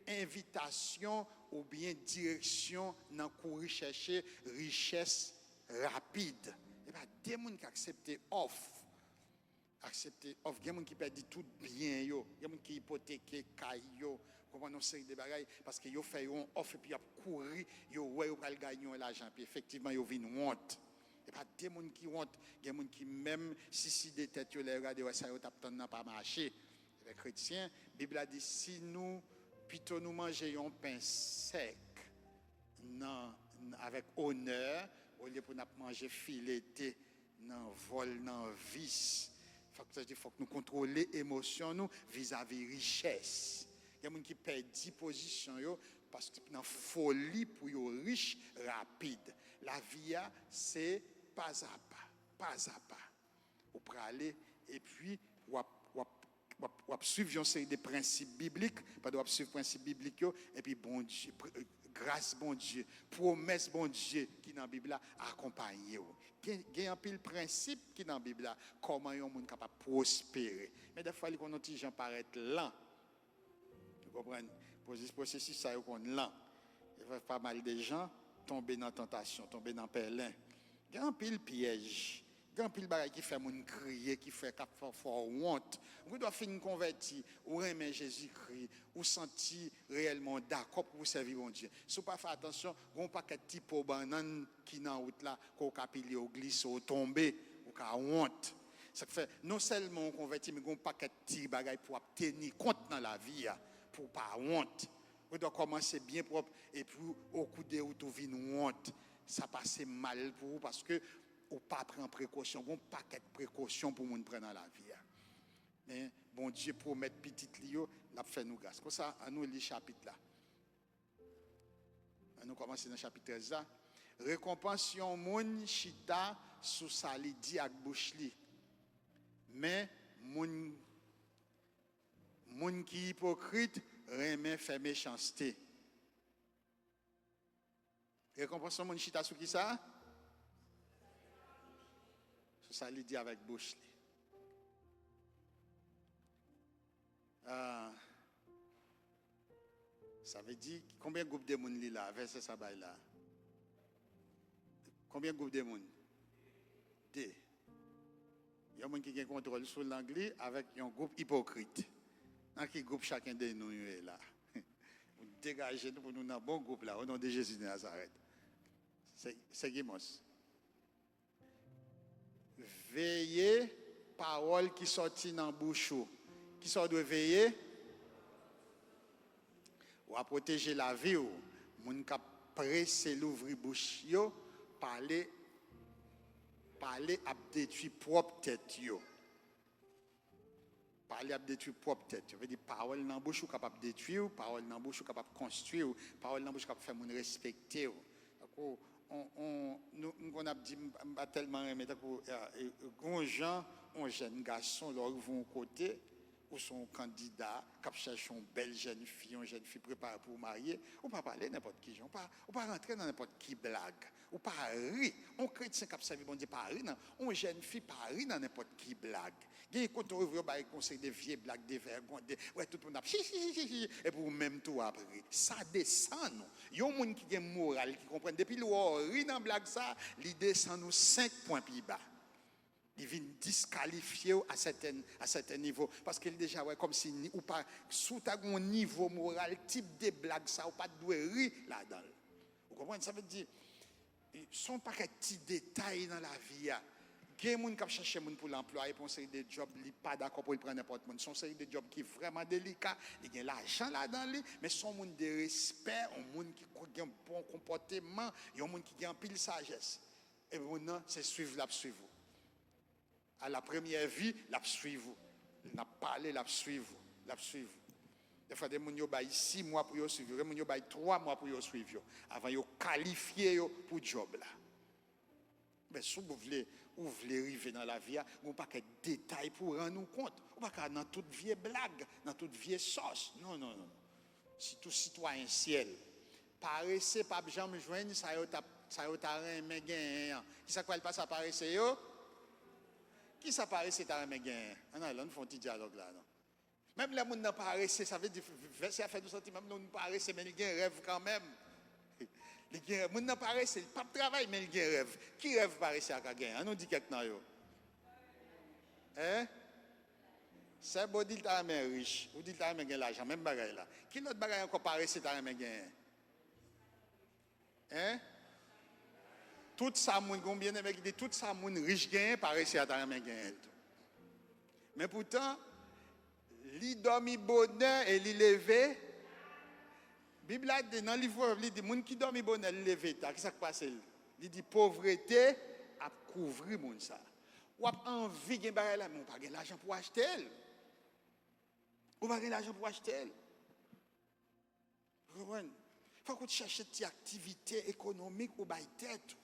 invitation ou bien direction dans courir chercher richesse rapide. Et bien, des gens qui acceptent offre. Accepter offre. Il y a des gens qui perdent tout bien. Il y a des gens qui hypothéquent caillou. Comment on sait des bagailles parce qu'ils fait une offre et puis ils courent, ils vont gagner l'argent. Puis effectivement, ils viennent honte. Et pas des gens qui honte. Il y a des gens qui même si des têtes, ils regardent, ça n'a pas marché. Les chrétiens, la Bible a dit si nous plutôt nous mangeons un pain sec avec honneur au lieu de manger fileté dans vol, dans vice. Il faut que nous contrôlions les émotions nous vis-à-vis richesse. Il y a des gens qui perdent 10 positions parce que dans folie pour être riche rapide. La vie c'est pas à pas. Vous pouvez aller et puis vous suivre une série de principes bibliques, pas de suivre principes bibliques et puis bon Dieu, grâce bon Dieu, promesse bon Dieu qui dans la Bible accompagne vous. Il y a un pile principe qui dans la Bible comment un monde capable prospérer. Mais des fois les petits gens paraissent lents. Vous comprenez? Processus ça est lent. Il y a pas mal de gens tomber dans la tentation, tomber dans le pèlerin. Il y a un pile piège Grand pile bagaille qui fait moun crier, qui fait cap fort honte. Vous doit finir converti, ou aimer Jésus-Christ, ou sentir réellement d'accord pour servir mon Dieu. Si vous pas faire attention, gon paquet type au banane qui dans route là, qu'on capile au glisse au tomber, ou ka honte. Ça fait non seulement on converti mais gon paquet petit bagaille pour tenir compte dans la vie pour pas honte. Vous doit commencer bien propre et puis au coup de route ou vinn honte. Ça passe mal pour vous parce que ou pas prendre précaution, bon paquet de précautions pour moun prendre dans la vie. Mais bon Dieu promet petit lio, l'a fait nous grâce. Comme ça, à nous lit chapitre là. À nous commencer dans le chapitre 13 là. Récompense yon moun chita sous sa li di ak bouche li. Mais moun qui hypocrite remet fait méchanceté. Récompense moun chita sous qui ça? Ça lui dit avec bouche. Ça veut dire combien de groupes de monde là verset ça bail là. Combien de groupes de monde? Deux. Il y a un monde qui a contrôle sur l'anglais avec un groupe hypocrite. Dans quel groupe chacun de nous est là? Dégagez nous pour nous dans un bon groupe là au nom de Jésus de Nazareth. C'est Guimos. Veillez, parole qui sortit dans bouche. Qui sort de veiller? Ou à protéger la vie ou moun ka presse l'ouvrir bouche yo, parler à détruire propre tête yo. Parler à détruire propre tête. Je veux dire parole dans bouche ou capable détruire, parole dans bouche ou capable construire, parole dans bouche capable faire moun respecter. On a dit pas tellement remettre pour grand gens, un jeune garçon leur vont côté ou son candidat qui cherche une belle jeune fille préparée pour marier, on pas parler n'importe qui, on pas rentrer dans n'importe qui blague, ou pas rire. On chrétien qui servi bon Dieu pas rire, on jeune fille pas rire dans n'importe qui blague. Gagne quand on ouvre ba conseil de vieilles blagues de vergogne, ouais tout le monde et pour même tout après. Ça descend nous. Yon moun qui gen moral qui comprend depuis le rire dans blague ça, il descend nous 5 points plus bas. Il vient disqualifier à certain niveau parce qu'il déjà ouais comme si ou pas sous ta un niveau moral type de blague ça ou pas de rire là-dedans. Vous comprenez ça veut dire sont pas des petits détails dans la vie. Il y a des gens qui cherchent pour l'emploi et pour une série de jobs, ils ne sont pas d'accord pour prendre n'importe qui. Ce sont une série de jobs qui sont vraiment délicats. Il y a l'argent là-dedans, mais ce sont des gens de respect, des gens qui ont un bon comportement, des gens qui ont un pile sagesse. Et maintenant, c'est suivre, la suivre. À la première vie, la suivre. Il n'a pas parlé, la suivre. Des fois, des gens qui ont 6 mois pour le suivre, des gens qui ont 3 mois pour le suivre, avant de qualifier pour le job. Là. Mais si vous voulez arriver dans la vie, vous n'avez pas de détails pour rendre compte. Vous n'avez pas dans toute vieille blague, dans toute vieille sauce. Non. Si tout citoyen ciel, paraissez pas jamais joindre, ça y est, mais gain. Qui ça quoi il passe à paraissez yo? Qui ça paraissait ta mais gain? Non, là, nous font un petit dialogue là, non. Même les gens qui paraissent, ça veut dire, ça fait du sentiment, même nous paraissons, mais ils ont un rêve quand même. Les gens ne paraissent pas de travail, mais ils ont un rêve. Qui rêve paraissait à quelqu'un? On nous dit quelqu'un. Hein? C'est beau dire que tu es riche, ou dire que tu as l'argent, même bagaille là. Qui l'autre bagaille encore paraissait à tu as Hein? Tout ça, combien de mecs dit tout ça, moun riche gain, paraissait à ta gain. Mais pourtant, li dormi bonheur et li levé. Bible a dit dans le livre, il dit moun qui dormi bonheur, li levé. Qu'est-ce qui se passe? Il dit pauvreté a couvrir moun ça. Ou a envie de bagay là, mais on pas de l'argent pour acheter. Ou pas de l'argent pour acheter. Vous comprenez? Il faut que tu cherches des activités économiques ou bail tête.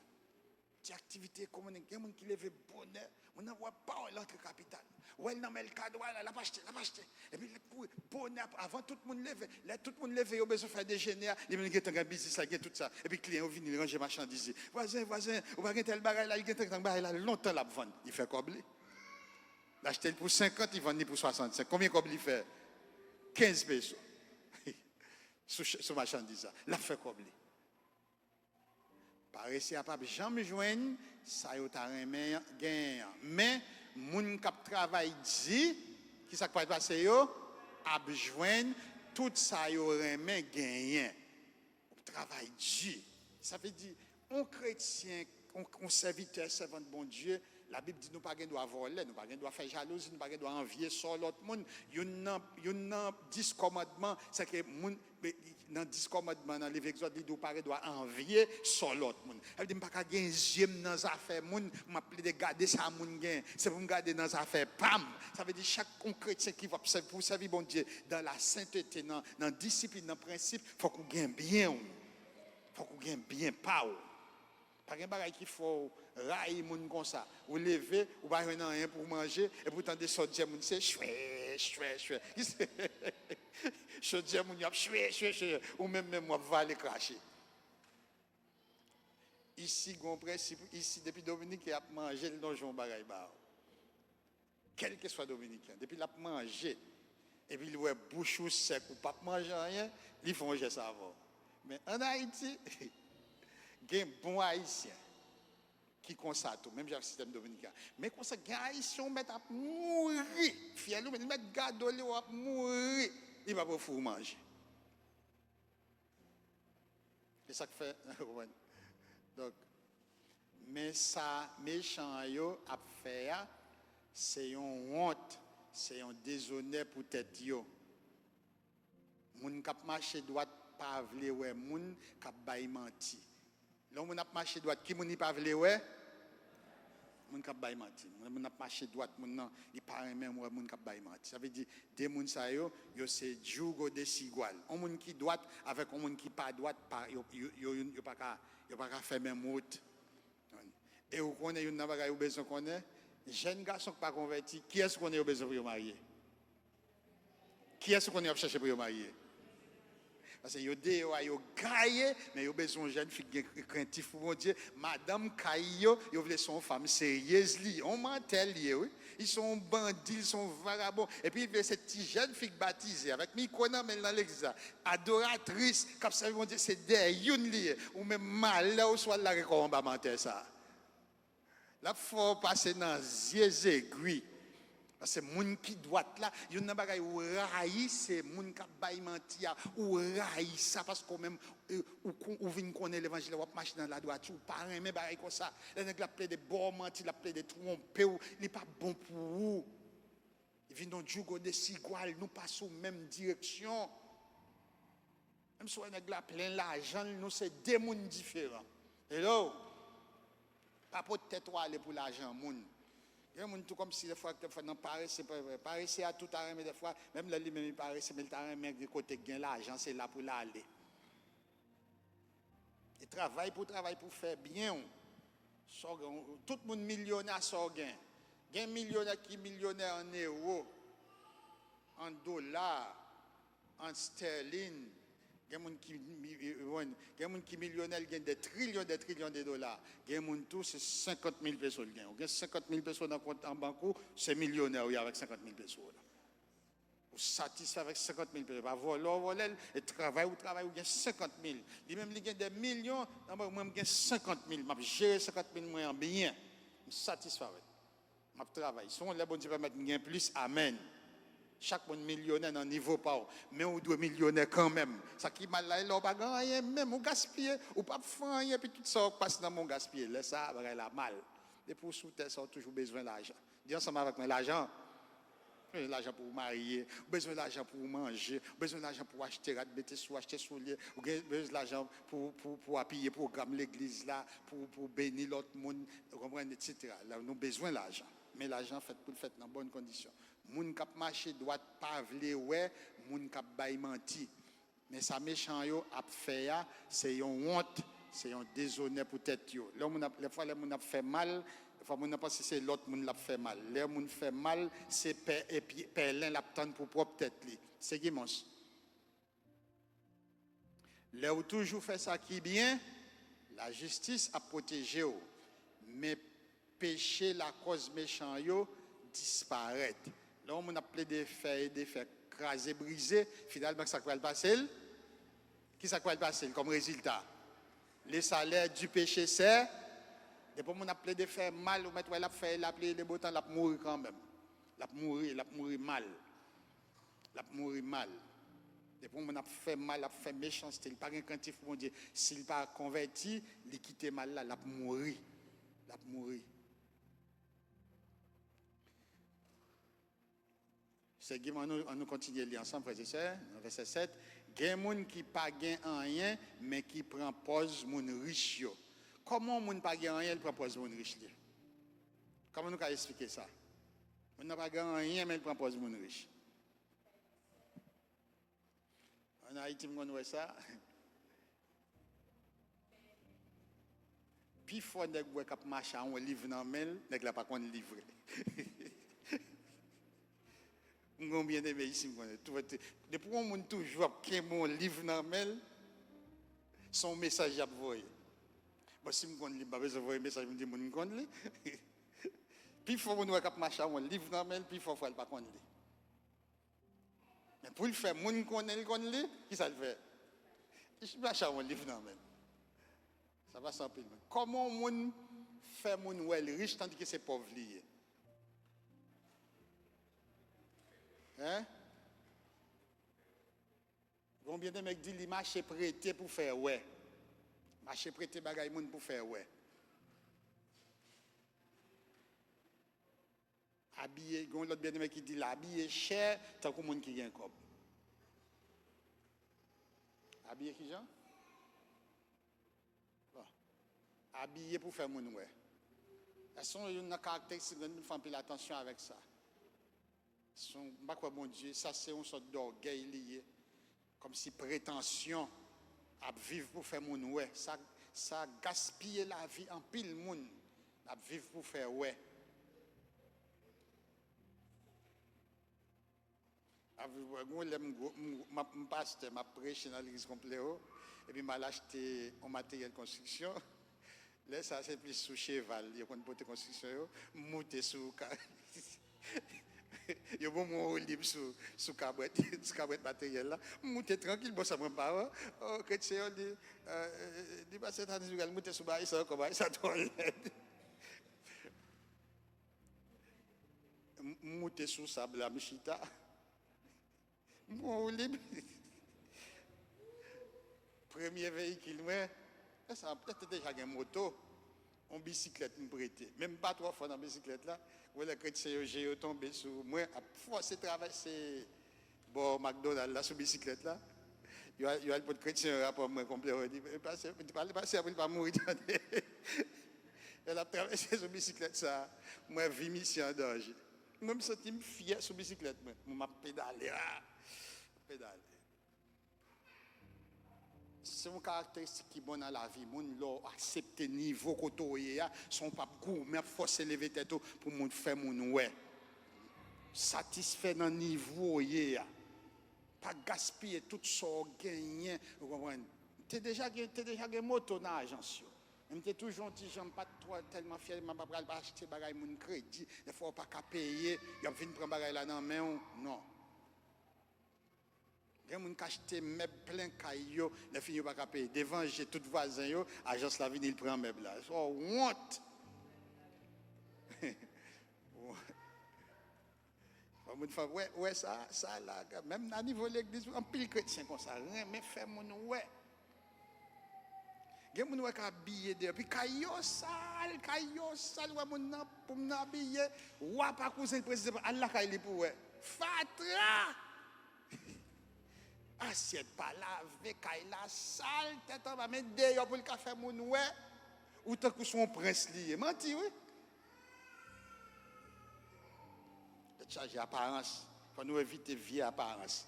Des activités économiques, il y a des gens qui lèvent bonheur. On n'en voit pas l'autre capital. Ou elle n'a pas le cadeau, elle n'a pas acheté. Et puis, bonheur, avant tout le monde lève, tout le monde lève, il a besoin de faire des génères, il y a un business, il y a tout ça. Et puis, les clients viennent ranger marchandises. Voisin, ou pas tel bagage là, il y a tel bagage là, longtemps la vendre. Il fait combler. L'acheter pour 50, il vend pour 65. Combien combler il fait? 15 pesos. Sous marchandise, là, fait combler. Paresse à pas jamais joindre, ça yo ta remen gain. Mais moun k'ap travail dit, qui ça va passer yo, a joindre tout ça yo remen gain. Travail dit. Ça veut dire on chrétien, on serviteur, servant de bon Dieu. La Bible dit nous pas doit voler, nous pas doit faire jalousie, nous pas doit envier sur l'autre monde. Il y a 10 commandements, c'est que dans 10 commandements dans l'Évêque dit nous pas doit envier sur l'autre monde. Elle dit pas gagner j'aime dans affaires monde, m'appeler de garder ça monde gain, c'est pour me garder dans affaires pam. Ça veut dire chaque chrétien qui va pour servir bon Dieu dans la sainteté, dans discipline, dans principe, faut qu'on gagne bien. Faut qu'on gagne bien pas. Pas un bagage qu'il faut railler moun comme ça. Ou lever, ou pas rien pour manger, et pourtant des sorties moun c'est choué. Sorties moun y a choué, ou même moi va aller cracher. Ici gon principe, ici depuis Dominique il a mangé le donjon bagage ba. Quel que soit dominicain, depuis il a mangé et puis il ouais bouche sec ou pas manger rien, ils font manger ça avant. Mais en Haïti, il y a un bon haïtien qui constate tout, même dans le système dominicain. Mais quand ça, les haïtiens mettent à mourir, fier, mais ils mettent gado à mourir, il va pas pouvoir manger. C'est ça que fait. Donc, mais ça, méchant yo a fait, c'est une honte, c'est un déshonneur pour tête yo. Moun k'ap marché droit pas vle ouais moun k'ap bay menti. Là moun ap marché droit qui moun pas vle ouais moun k'ap bay menti. Moun ap marché droit moun nan il pas même ouais moun k'ap bay menti. Ça veut dire des moun sa yo c'est jugo desigual. On moun qui droit avec on moun qui pas droit pas yo pas ka faire même route. Et vous connaissez une bagay ou besoin connaît jeune garçon pas converti, qui est-ce qu'on est besoin pour marier? Qui est-ce qu'on est chercher pour marier? Parce que yo gaillé mais yo besoin jeune fille craintif pour mon Dieu madame Kayo yo veut son femme sérieuse li on mentel li oui ils sont bandits ils sont vagabonds et puis il veut cette petite jeune fille baptisée avec micronan mais dans l'église adoratrice comme ça mon Dieu c'est des une li ou même mal là ou soit là qu'on va mentir ça là faut passer dans yeux aiguilles. Parce que moun qui doit là, il y a un bagay ou raï c'est moun qui bay mentia ou raï ça parce que même ou vinn connaître l'évangile ou marcher dans la droiture ou pas aimer bagay comme ça. Les nèg la plaît de bon menti, la plaît de tromper ou il pas bon pour vous. Il vient dans jugo de sigual, nous passons même direction. Même si on nèg la plein l'argent, nous c'est deux moun différents. Hello. Pas peut-être aller pour l'argent moun. Il y a tout comme si des fois dans Paris c'est à tout arrêt mais des fois même là lui-même il paraît mais le terrain mais de côté gain l'argent c'est là pour l'aller. Il travaille pour faire bien. Tout le monde millionnaire sort gain. Gain millionnaire qui millionnaire en euros, en dollars, en sterling. Il y a des qui millionnaires qui gagnent des trillions de dollars. Il y a des tout c'est 50 000 personnes. Il y a 50 000 personnes dans compte en banque, c'est millionnaire avec 50 000 personnes. Vous satisfait avec 50 000 personnes. Pas voler, et travail, il y a 50 000. Lui-même, il y a des millions, moi, il y a 50 000. Je gère 50 000 moyens bien. Je suis satisfait avec. Je travaille. Si on les bon Dieu permettre de gagner plus, amen. Chaque monde millionnaire dans niveau pas mais on doit millionnaire quand même ça qui mal là on pas gagner même on gaspiller ou pas faire rien puis tout ça passe dans mon gaspiller là ça va la mal et pour sous terre ça toujours besoin d'argent dis ensemble avec moi l'argent pour marier besoin d'argent pour manger besoin d'argent pour acheter mettre sous acheter souliers ou besoin d'argent pour appuyer programme l'église là pour bénir l'autre monde comprendre etc. Là nous besoin l'argent mais l'argent fait pour le fait dans bonnes conditions. Moun k'ap marché doit pas vle ouais, moun k'ap bay menti. Mais ça méchant yo ap fait ya, c'est une honte, c'est un déshonneur pour tête yo. Là les fois les moun ap fait mal, les fois moun pense c'est l'autre moun l'a fait mal. Les moun fait mal, c'est père et puis père l'un l'a tendre pour propre tête li. C'est guimons. Les ou toujours fait ça qui bien, la justice a protégé yo. Mais péché la cause méchant yo disparaît. Là, on a plein de faits crasés, brisés. Finalement, ça va le passer. Qui ça va le passer comme résultat? Les salaires du péché, c'est. Depuis qu'on a appelé de faire mal, ou mettre la fait, l'appeler les beaux temps, l'a mourir quand même. L'a mourir mal. L'a mourir mal. Depuis qu'on a fait mal, l'a fait méchanceté, il pas un cantif pour dire, s'il pas converti, il quitte mal là, l'a mourir. L'a mourir. C'est que nous continuons à lire ensemble, frères et sœurs, verset 7. Il y a des gens qui pas gain rien, mais qui prend pause mon riche. Comment moun pas gain rien, il prend pause mon riche? Comment nous pouvons expliquer ça? On n'a pas gain rien, mais il prend pause mon riche. En Haïti, on voit ça. Puis il faut que cap marché on livre dans mail, nèg la pas qu'on livrer. On bien aimé ici depuis on moun toujours qu'un bon livre dans mail son message à envoyer. Bon si me connait li pas besoin envoyer message me dit moun connait. Puis il faut on cap marché on livre dans mail puis il faut faire pas connait. Mais pour le faire moun connait qui ça le fait? Je marché on livre dans mail. Ça va sans pile. Comment moun fait moun well riche tandis que c'est pauvre lié? Hein? Combien de mecs disent, il marche prêté pour faire ouais. Marche prêté bagay moun pour faire ouais. Habillé, gon l'autre bien de mecs qui dit l'habillé cher, tant que moun qui gagne comme. Habillé qui gens? Bon. Habillé pour faire moun ouais. Elles sont une caractéristique de nous faire attention avec ça. Pas bon Dieu, ça c'est une sorte d'orgueil lié, comme si prétention à vivre pour faire mon ouais, ça gaspille la vie en pile monde, à vivre pour faire ouais. Moi, pasteur m'a prêché dans l'église complète et puis m'a acheté un matériel de construction. Là ça c'est plus sous cheval, il y a une porte construction, monter sous il y a bon mon libre sous cabrette matériel là monter tranquille bon ça prend pas que c'est on dit pas cette année je monter sous bail ça comme ça toilette monter sous sable la michita mon libre premier véhicule ouais ça peut-être déjà une moto en bicyclette me prêter même pas 3 fois dans bicyclette là où les chrétiens j'ai tombé sur moi à forcer traverser bon McDonald's là sur bicyclette là il y a le chrétien rapport moi complet il dit passer après pas mourir elle a traversé sur bicyclette ça moi vie mission en danger moi me senti fier sur bicyclette moi m'a pédalé c'est une caractéristique qui est bonne dans la vie. Moun lo accepter niveau côté son pas goût mais forcer lever tête pour moun faire moun ouais. Satisfait dans niveau pas gaspiller tout ça gagner, vous comprenez? Tu déjà moto dans l'agence. Même t'es toujours petit, j'aime pas trop tellement fier, m'a pas acheter bagay moun crédit, il faut pas payer, il vient prendre bagay là dans main non. Il y a des gens qui achètent meubles plein caillou, les filles ne peuvent pas payer. Devant, j'ai tout voisin, l'agence la vie, il prend meubles là. Oh, honte! Ouais, ça là, même à niveau de l'église, un pile chrétien comme ça, mais fait mon ouais. Il y a des gens qui habillent de puis caillou sale, ouais, mon pour m'habiller, ouais, pas cousin président, Allah caille pour ouais. Fatra! Assiette pas lavé, caille la sale, tête on va mettre dehors pour le café mon ouais, ou tant que son prince lié. Menti, oui. Changer apparence. Il faut nous éviter vieille apparence.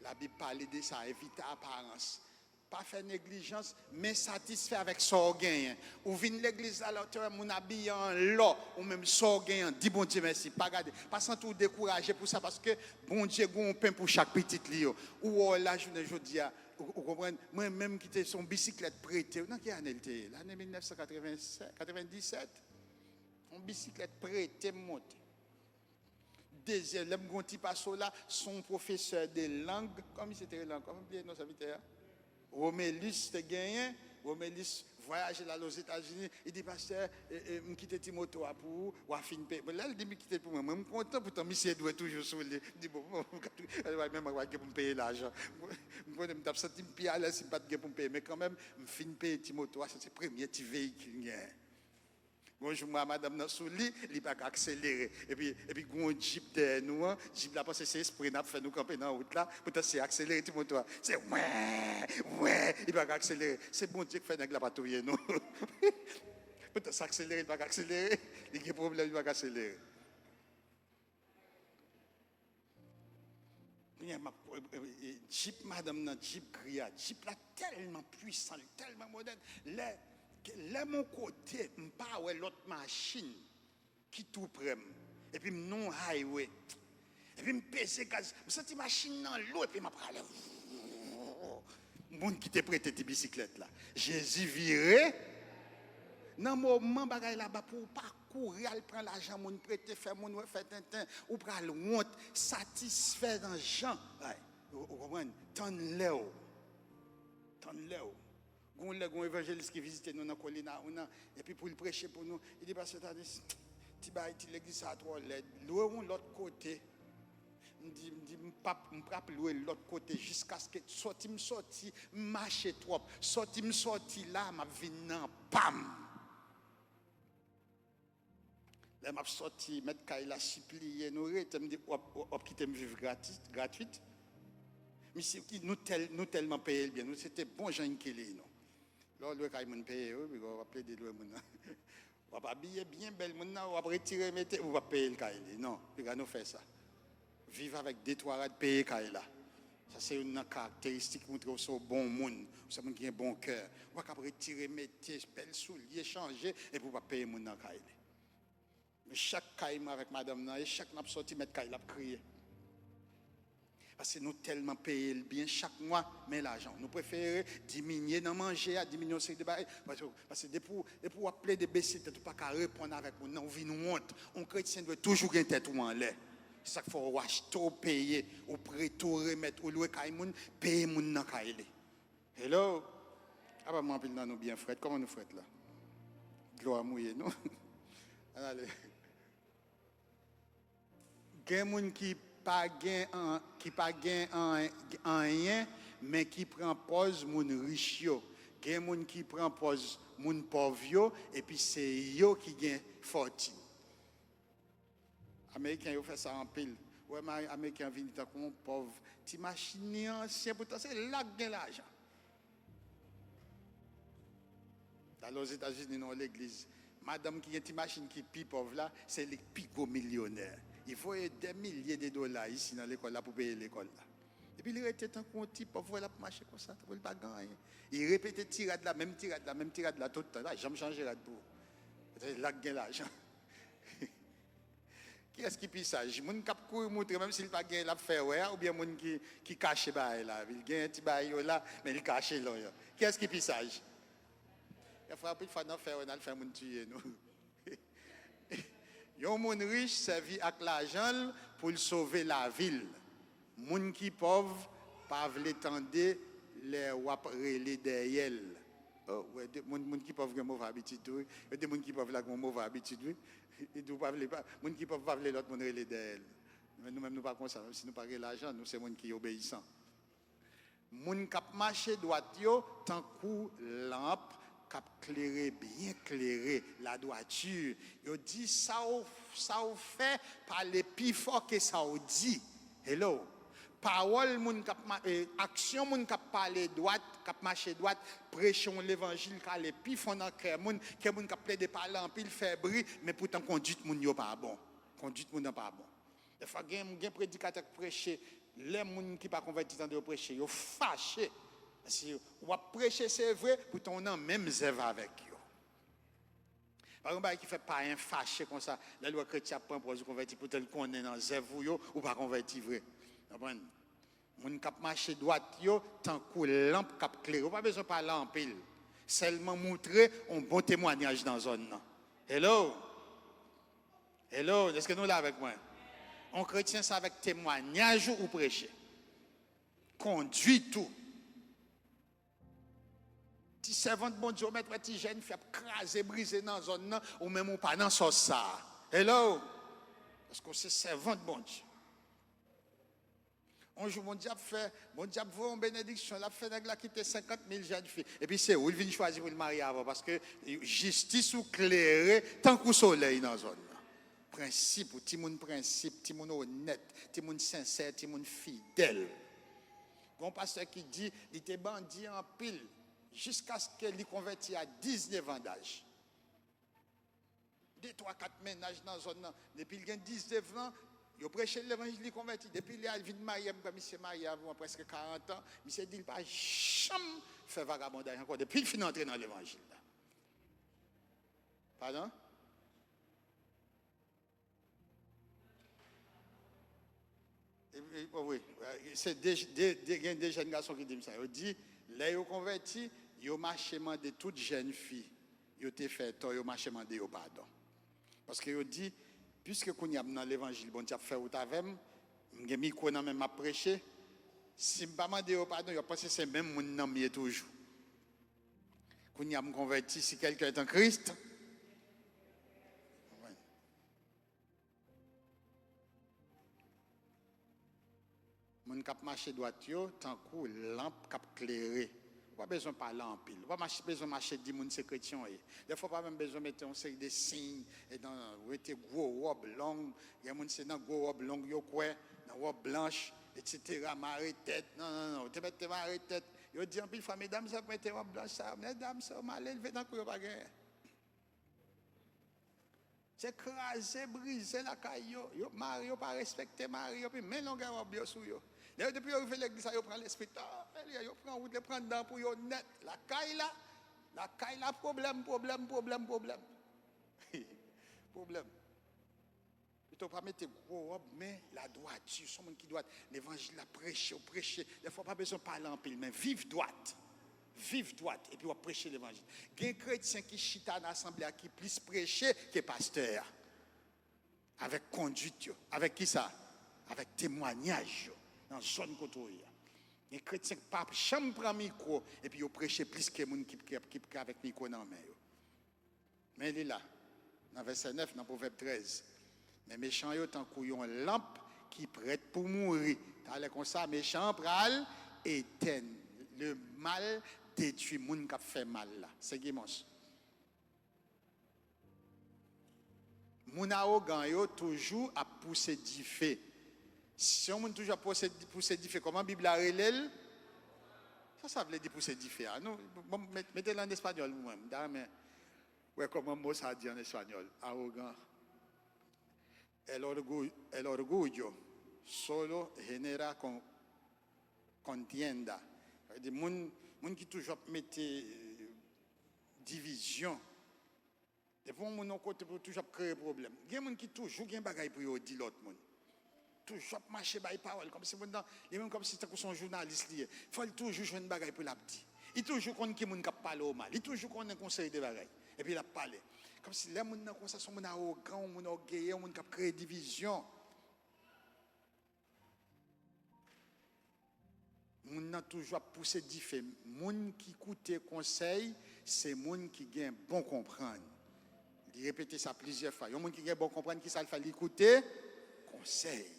La Bible parle de ça, éviter apparence. Pas faire négligence, mais satisfait avec son gain. Ou vient l'église alors tu as mon habillé en l'eau, ou même son gain, dis bon Dieu merci, pas garder. Pas sans tout décourager pour ça, parce que bon Dieu a un pain pour chaque petite lio. Ou la journée, je dis, vous comprenez, moi-même qui était son bicyclette prêtée, dans quelle année était? L'année 1997. Une bicyclette prêtée montée. Deuxième, l'homme qui passe là, son professeur de langue, comme il s'était langue, comme bien nos serviteurs. Romélus te gagné, Romélis voyager là aux États-Unis, il dit pasteur, me quitter Timothée pour ou à fin payer. Là il dit me quitter pour moi, même content pourtant monsieur doit toujours sur lui. Il dit bon, même moi pour me payer l'argent. Moi me tape senti me payer là si pas de pour me payer, mais quand même me fin payer Timothée, c'est le premier petit véhicule. Bonjour, madame dans sous lit, il pas accélérer. Et puis un jeep derrière nous, jeep là parce que c'est esprit n'a fait nous camper dans la route là, pourtant c'est accélérer tout moteur. C'est ouais, il pas accélérer. C'est bon Dieu qui fait nèg la patrouiller nous. Pourtant ça accélérer, il pas accélérer, il y a problème, il pas accélérer. Jeep madame dans jeep gria, jeep là tellement puissant, tellement moderne. Là, mon côté, je ne pas l'autre machine qui tout prenne. Et puis, non highway. Et puis, je pèse gaz. Je sens machine dans l'eau et puis, je parle. Le monde qui t'a prêté tes bicyclettes là. Jésus viré. Dans le moment, bagay là-bas pour parcourir, il prend l'argent, mon prêté, faire mon fait tintin, ou prend le honte, satisfait dans les gens. Vous comprenez? Tant l'eau. On a un évangéliste qui visite nous dans la colline, et puis pour le prêcher pour nous, il dit, parce que tu vas l'église à toi, l'autre côté, je dis, je ne peux pas louer l'autre côté jusqu'à ce que sorti, marcher trop, sorti là, ma vie non, bam! Là, je suis sorti, mettre Kaila supplier, nous, et me dit, hop, qui t'aime vivre gratuite. Mais nous tellement payé bien, nous, c'était bon Jean Kelly, non? Là, le cas mon paye, on va appeler des mon. On va habiller bien belle mon, on va retirer mettez, on va payer le cas non, regarde nous faire ça. Vivre avec des toits de payer là. Ça c'est une caractéristique qui montre au bon monde, c'est monde qui a un bon cœur. On va retirer mettez belle soulier changer et pour pas payer mon dans cas. Mais chaque cas avec madame et chaque n'a sorti mettre cas a crier. Parce que nous tellement payons le bien chaque mois, mais l'argent. Nous préférons diminuer dans manger, à diminuer aussi de bail. Parce que depuis appeler des baisser, tu ne peux pas répondre avec nous. Non, vie nous honte. Un chrétien doit toujours gagner tête ou en l'air. C'est ça qu'il faut acheter, payer, ou prêter, remettre, ou louer Kaimoun, payer moun nan Kaile. Hello? Ah bah, moi, nous bien frère. Comment nous frère là? Gloire mouillée, non? Allez. Il y a des gens qui pas gain en rien mais qui prend pause moun riche yo, gen moun qui prend pause moun pauvre yo et puis c'est yo qui gain fortune. Américain yo fait ça en pile. Ouais, mais américain vient tant comme pauvre, ti machine ancien pourtant c'est là que gain l'argent. Dans les États-Unis dans l'église, madame qui a une machine qui est pauvre là, c'est les plus millionnaires. Il faut des milliers de dollars ici dans l'école là pour payer l'école là. Et puis il était un petit pauvre là pour marcher comme ça, pour pas gagner. Il répétait tirade là, même tirade là tout le temps. Là, jamais changé là pour. Là gagne l'argent. Qui est-ce qui pisse ça? Moun k'ap courir montrer même s'il pas gagne la faire ouais ou bien moun qui cache bail là, il gagne un petit bail là, mais il cache là. Qui est-ce qui pisse ça? Il faut plus faire non faire on a le faire moun tuer nous. Yon moun riche servi avec l'argent pour sauver la ville. Moun qui pauvre pas vle tande les wap relé derrière. Oh ouais, moun qui pauvre gen mauvais habitude, des moun qui pauvre là gen mauvais habitude. Et nous pas moun qui pauvre pas vle l'autre moun relé derrière. Mais nous même nous pas comme ça, si nous pas l'argent, nous c'est moun qui obéissant. Moun k'ap marcher droite yo tant kou lampe cap clairer bien clairer la droiture. Yo dit ça ou fait par les plus fort que ça ou dit. Hello. Parole moun k'ap action moun k'ap parler droite, k'ap marcher droite, prêchons l'évangile car les plus fort dans cœur moun k'ap plaide parler en pile faire bruit mais pourtant conduite moun yo pas bon. Conduite moun pas bon. Des fois gen prédicateur prêcher les moun qui pas converti dans de prêcher, yo fâché. Si on prêcher c'est vrai, pourtant on a même zève avec eux. Par exemple, qui fait pas un fâché comme ça, la loi chrétienne prend pour se convertir, pourtant qu'on est dans zève ou pas converti vrai. Comprenez? Moun k'ap marcher droite yo, tant que lampe k'ap clair, pas besoin de parler en pile. Seulement montrer un bon témoignage dans zone là. Hello. Hello, est-ce que nous là avec moi? On chrétien c'est avec témoignage ou prêcher. Conduit tout. Petit servant de bon Dieu, mettre petit jeune, fait craser, briser dans la zone, ou même pas dans ça. Hello? Parce que c'est servant de bon Dieu. Un jour, mon diable voit une bénédiction, il a fait là quitter 50 000 jeunes filles. Et puis c'est où il vient choisir pour le marier avant, parce que justice ou clairée, tant qu'au soleil dans la zone. Principe, petit monde principe, petit monde honnête, petit monde sincère, petit monde fidèle. Un pasteur qui dit, il était bandit en pile, jusqu'à ce qu'il convertit à 19 ans d'âge. 2, 3, 4 ménages dans la zone. Depuis qu'il a 19 ans, il a prêché l'évangile, il converti. Depuis qu'il a vu marié, comme il s'est marié avant presque 40 ans, il s'est dit, il ne pas jamais faire vagabondage encore. Depuis qu'il est entré dans l'évangile. Pardon? Oui, c'est des jeunes garçons qui disent ça. Ils disent, là, ils ont converti, ils ont marché de toutes jeunes filles. Ils ont fait tort, ils ont marché de pardon. Parce qu'ils ont dit, puisque qu'on y a dans l'évangile, bon, tu as fait ou tu as même, je mis qu'on a même prêché, si je ne demande pas pardon, je pense que c'est même mon nom toujours. Qu'on y a converti, si quelqu'un est en Christ, mon cap marché droite yo tant que lampe cap clairé pas besoin parler en pile pas besoin marcher dit moun c'est chrétien des fois pas même besoin mettre un série de signes et dans était gros robe longue il y a moun c'est dans gros robe longue yo quoi dans robe blanche etc. marée tête non tu mets marée tête yo dit en pile fois mesdames ça mettre robe blanche ça mesdames ça mal élevé dans quoi pas gain c'est crasé brisé la caille yo mari yo pas respecter mari yo puis mais longue robe yo sou yo. Depuis que vous faites l'église, vous prenez l'esprit, vous prenez route, vous prenez dedans pour vous net. La caille là, problème. Problème. Tu ne pas mettre gros robe, mais la droiture, c'est monde qui doit l'évangile la prêcher. Des fois, pas besoin de parler en pile, mais vive droite, et puis on prêcher l'évangile. Il y a un chrétien qui chita dans l'assemblée qui plus prêcher que pasteur. Avec conduite, avec qui ça? Avec témoignage. Dans la zone côté. Les chrétiens ne peuvent jamais prendre micro et puis ils prêchent plus que les gens qui avec micro dans la main. Mais il est là, dans verset 9, dans Proverbe 13. Mais méchants, ils ont une lampe qui prête pour mourir. Comme ça, méchants pral éteignent. Le mal détruit les gens qui fait mal là. C'est Guimos. Les gens arrogants toujours à pousser du feu. Si on toujours pousser du feu, comment la Bible a relève? Ça veut dire pousser du feu. Mettez-le en espagnol vous-même. Ouais, comment mot ça dit en espagnol? Arrogant. El orgullo solo genera contienda. Les gens qui toujours mettent division. Des fois, on côté pour toujours créer problème. Il y a des gens qui toujours ont des bagages pour dire l'autre monde. Toujours marcher par parole comme si même comme si c'était son journaliste il faut toujours jouer une bagaille pour la petite il toujours connaît qui moun cap parler au mal il toujours connaît conseil de bagaille et puis il a parlé comme si les moun comme ça sont moun arrogant moun orgueilleux moun cap créer division moun n'a toujours pousser diffé moun qui écoute conseil c'est moun qui gagne bon comprendre il répéter ça plusieurs fois yon moun qui gagne bon comprendre qui ça fait l'écouter conseil.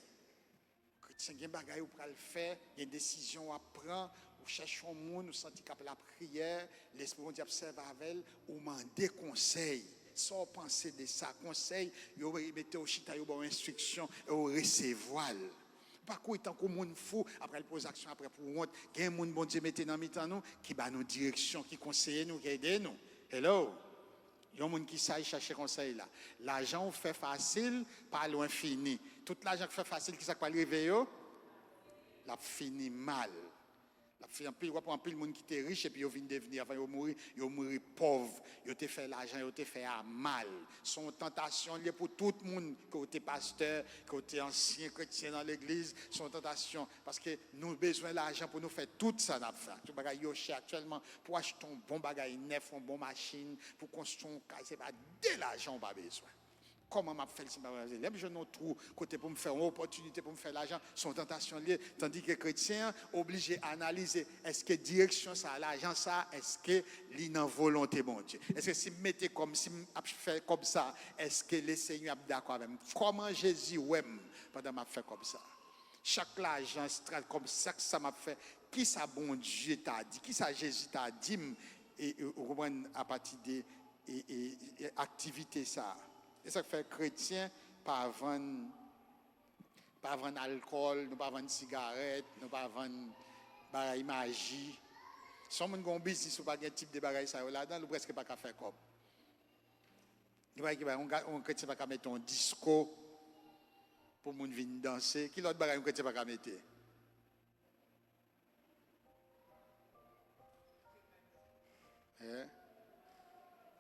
Si vous avez des choses à faire, des décisions à prendre, vous cherchez un monde, vous sentez qu'il y a la prière, l'Esprit de Dieu observe avec elle, vous demandez conseil. Sans penser de ça, conseil, vous mettez au chita, vous avez une instruction et vous recevez. Pas quoi, tant que monde fou, après le pose action, après pour honte, il y a un monde bon Dieu mettez dans le nous, qui va nous direction, qui conseille nous, qui aide nous. Hello? Il y a des gens qui savent chercher conseil là. L'argent fait facile, pas loin fini. Tout l'argent qui fait facile, qui s'appelle réveiller, la fini mal. La fini en pile, on pile monde qui était riche et puis ils viennent devenir avant ils mourir pauvre, ils te fait l'argent, ils te fait à mal. Son tentation liée pour tout le monde, côté pasteur, côté ancien chrétien dans l'église, son tentation parce que nous avons besoin de l'argent pour nous faire tout ça n'a fait. Tout bagage yo cher actuellement pour acheter un bon bagage neuf, une bonne machine, pour construire un cas, c'est pas de l'argent pas besoin. Comment m'a fait si je n'ai trou côté pour me faire une opportunité pour me faire l'argent, son tentation liée, tandis que les chrétiens obligés d'analyser est-ce que direction ça, l'argent ça, est-ce que l'in volonté bon Dieu. Est-ce que si me mettez comme si me fait comme ça, est-ce que le Seigneur est d'accord avec moi? Comment Jésus ouais pendant m'a fait comme ça? Chaque l'argent comme ça que ça m'a fait, qui ça bon Dieu t'a dit, qui ça Jésus t'a dit et à partir de activité ça. Et ça fait chrétien pas vendre alcool, nous pas vendre cigarette, nous pas vendre bagaille magie. Si on a un business ou pas un type de bagaille ça là-dedans, nous presque pas qu'à faire comme. On chrétien pas qu'à mettre un disco pour moun venir danser. Qui l'autre bagaille on chrétien pas qu'à mettre?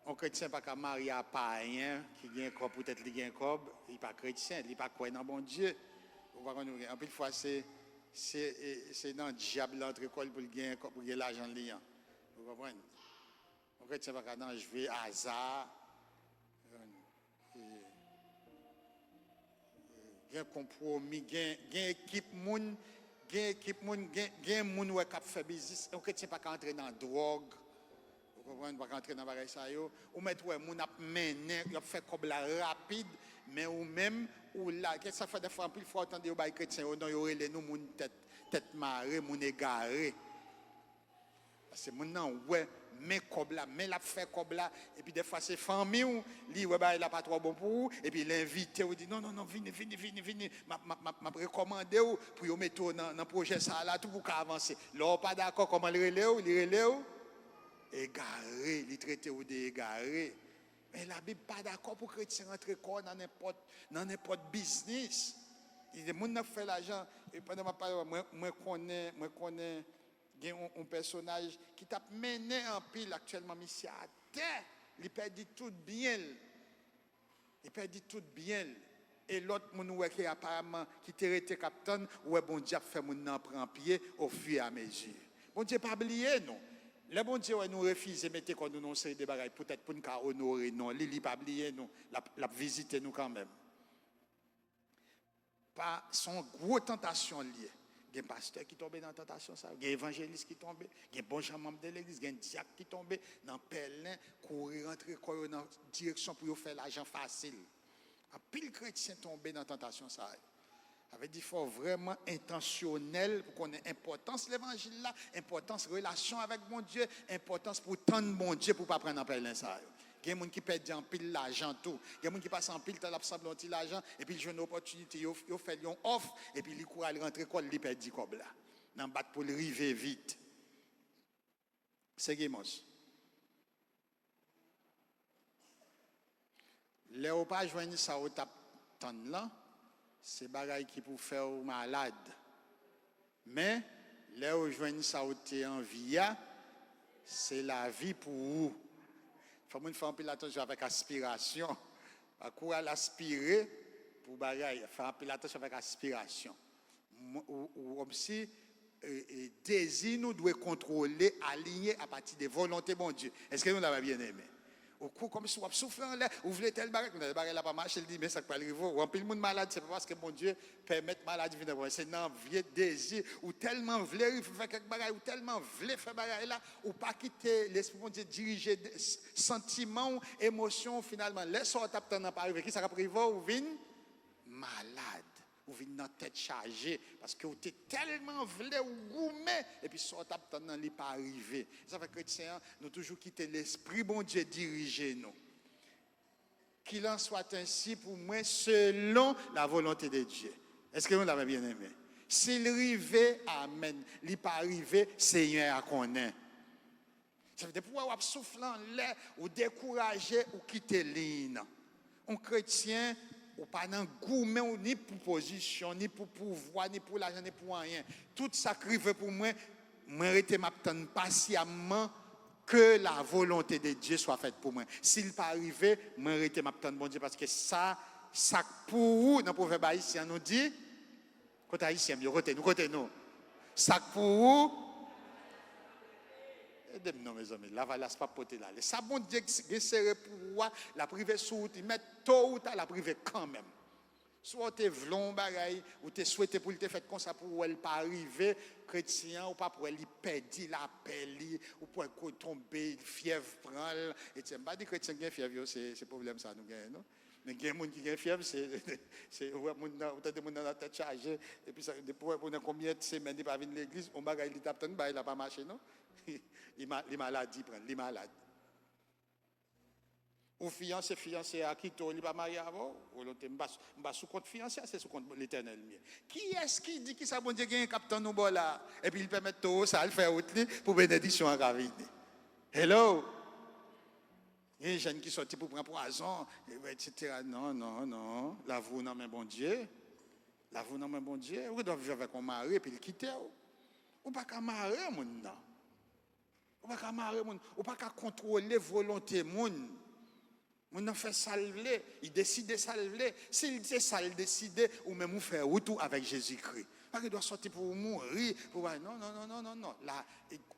Un chrétien pas qu'à marier à païen qui gagne corps peut-être il gagne corps, il pas chrétien, il pas croire dans bon Dieu. En plus fois c'est dans le diable l'entre école pour gagner l'argent liant. Vous comprenez? Un chrétien pas qu'à dans jouer hasard. Gain compromis, gain équipe moun, gain moun ouais qui fait business. Un chrétien pas qu'à entrer dans la drogue. Vous comprenez, pas rentrer dans bagage ça yo ou mettre ouais moun a mené il a fait comme la rapide mais ou même ou là qu'est-ce que ça fait des fois plus faut attendre au bail chrétien non yo relé nous moun tête marée moun égaré parce que moun nan ouais mais comme là mais la fait comme là et puis des fois c'est famille ou li ouais bah il a pas trop bon pour et puis l'invité ou dit non venez m'a recommandé ou pour yo mettre dans projet ça là tout pour avancer là pas d'accord comment le relé ou égaré, il traité ou d'égaré. Mais la Bible pas d'accord pour chrétien rentrer dans n'importe business. Il dit moun n'a fait l'argent et pendant ma parole moi connais un personnage qui t'a mené en pile actuellement ici à terre, il perdit tout bien. Et l'autre moun ouais qui apparemment qui était capitaine ouais bon Dieu fait moun nan prend pied au fur et à mesure. Bon Dieu pas oublier non. Le bon Dieu nous refuse de mettre comme nous non série de bagages peut-être pour nous honorer non il pas oublier nous la visiter nous quand même pas son gros tentation lié il y a un pasteur qui tombe dans la tentation ça il y a un évangéliste qui tombe il y a un bon membre de l'église il y a un diacre qui tombe dans pèlerin courir rentrer dans direction pour faire l'argent facile un pile chrétien tomber dans la tentation ça avait dit faut vraiment intentionnel pour qu'on ait importance l'évangile là, importance relation avec mon Dieu, importance pour tendre mon Dieu pour pas prendre en pèlerin ça. Il y a des gens qui perdent en pile l'argent tout. Il y a des gens qui passent en pile dans l'absemblant de l'argent et puis ils ont une opportunité, ils fait une offre et puis ils courent à rentrer quoi, ils perdent comme là. Dans battre pour arriver vite. C'est Gémos. Les pas joindre ça au tap là. C'est bagaille qui pour faire malade. Mais là où joignent ça au en via, c'est la vie pour vous. Il faut faire un peu attention avec aspiration. À quoi l'aspirer pour bagaille, faire un peu attention avec aspiration. Ou comme si désir nous doit contrôler, aligner à partir des volontés bon Dieu. Est-ce que nous l'avons bien aimé? Au coup comme si on souffle en l'air, vous voulez tel barrage, le barrage là pas marcher, il dit mais ça peut arriver. Ou en pile monde malade, c'est pas parce que mon Dieu permet maladie venir voir, c'est un vieux désir ou tellement voulez faire quelque barrage ou tellement voulez faire barrage là ou pas quitter l'esprit mon Dieu diriger sentiments, émotions finalement. Laisse on tape dans pas arriver qui ça va priver ou vinn malade. Ou vinn dans tête chargée parce que vous êtes tellement voulez ou gourmet et puis ça tape dans n'est pas arrivé. Ça fait chrétien nous toujours quitter l'esprit bon Dieu diriger nous. Qu'il en soit ainsi pour moi selon la volonté de Dieu. Est-ce que vous l'avez bien aimé? S'il arrivait, amen. S'il pas arrivé, Seigneur à connaître. Ça veut dire pouvoir souffler en l'air ou décourager ou quitter l'île. Un chrétien ou pas dans gourmet ou ni pour position, ni pour pouvoir, ni pour l'argent, ni pour rien. Tout ça crive pour moi, m'arrêter m'attendre patiemment que la volonté de Dieu soit faite pour moi. S'il pas arrivé, m'arrêter m'attendre bon Dieu parce que ça pour vous dans le proverbe haïtien nous dit côté haïtien, côté nous. Ça pour vous Aidez-moi, mes amis. La valasse pas porter là. Ça, bon Dieu, qui serré pour moi, la privé sous, il met tôt ou tard la privé quand même. Soit tu es vlon bagaille, ou tu souhaité pour te faire comme ça pour elle pas arriver, chrétien, ou pas pour elle perdre la paix, ou pour elle tomber, fièvre prendre. Et tu pas dit chrétien qui a fièvre, c'est problème ça, nous gagnons, non? Mais il y a des gens qui ont fièvre, c'est où des gens dans la tête chargée, et puis pour combien de semaines il pas venir à l'église, on bagaille, il tape, il n'a pas marché, non? Les maladies prennent, les malades. Ou fiancé à qui tu n'es pas marié avant, ou l'autre, je sous compte fiancé, c'est sous compte l'éternel. Qui est-ce qui dit que ça, bon Dieu, il y a un capitaine au bord là, et puis il permet tout ça, il fait autre pour bénédiction à la vie. Hello? Il y a des jeunes qui sortent pour prendre poison, etc. Non, non, non. L'avoue, non, mais bon Dieu. L'avoue, non, mais bon Dieu. Vous devez vivre avec un mari, et puis il quitte. Ou pas qu'à marier, mon non. Ou pas qu'à marier, mon. Ou pas qu'à contrôler volonté, mon. Mon en fait salver, il décide de salver. S'il décide, ou même vous faire retour avec Jésus-Christ. Parce qu'il doit sortir pour mourir. Pour... Non, non, non, non, non, non. Là,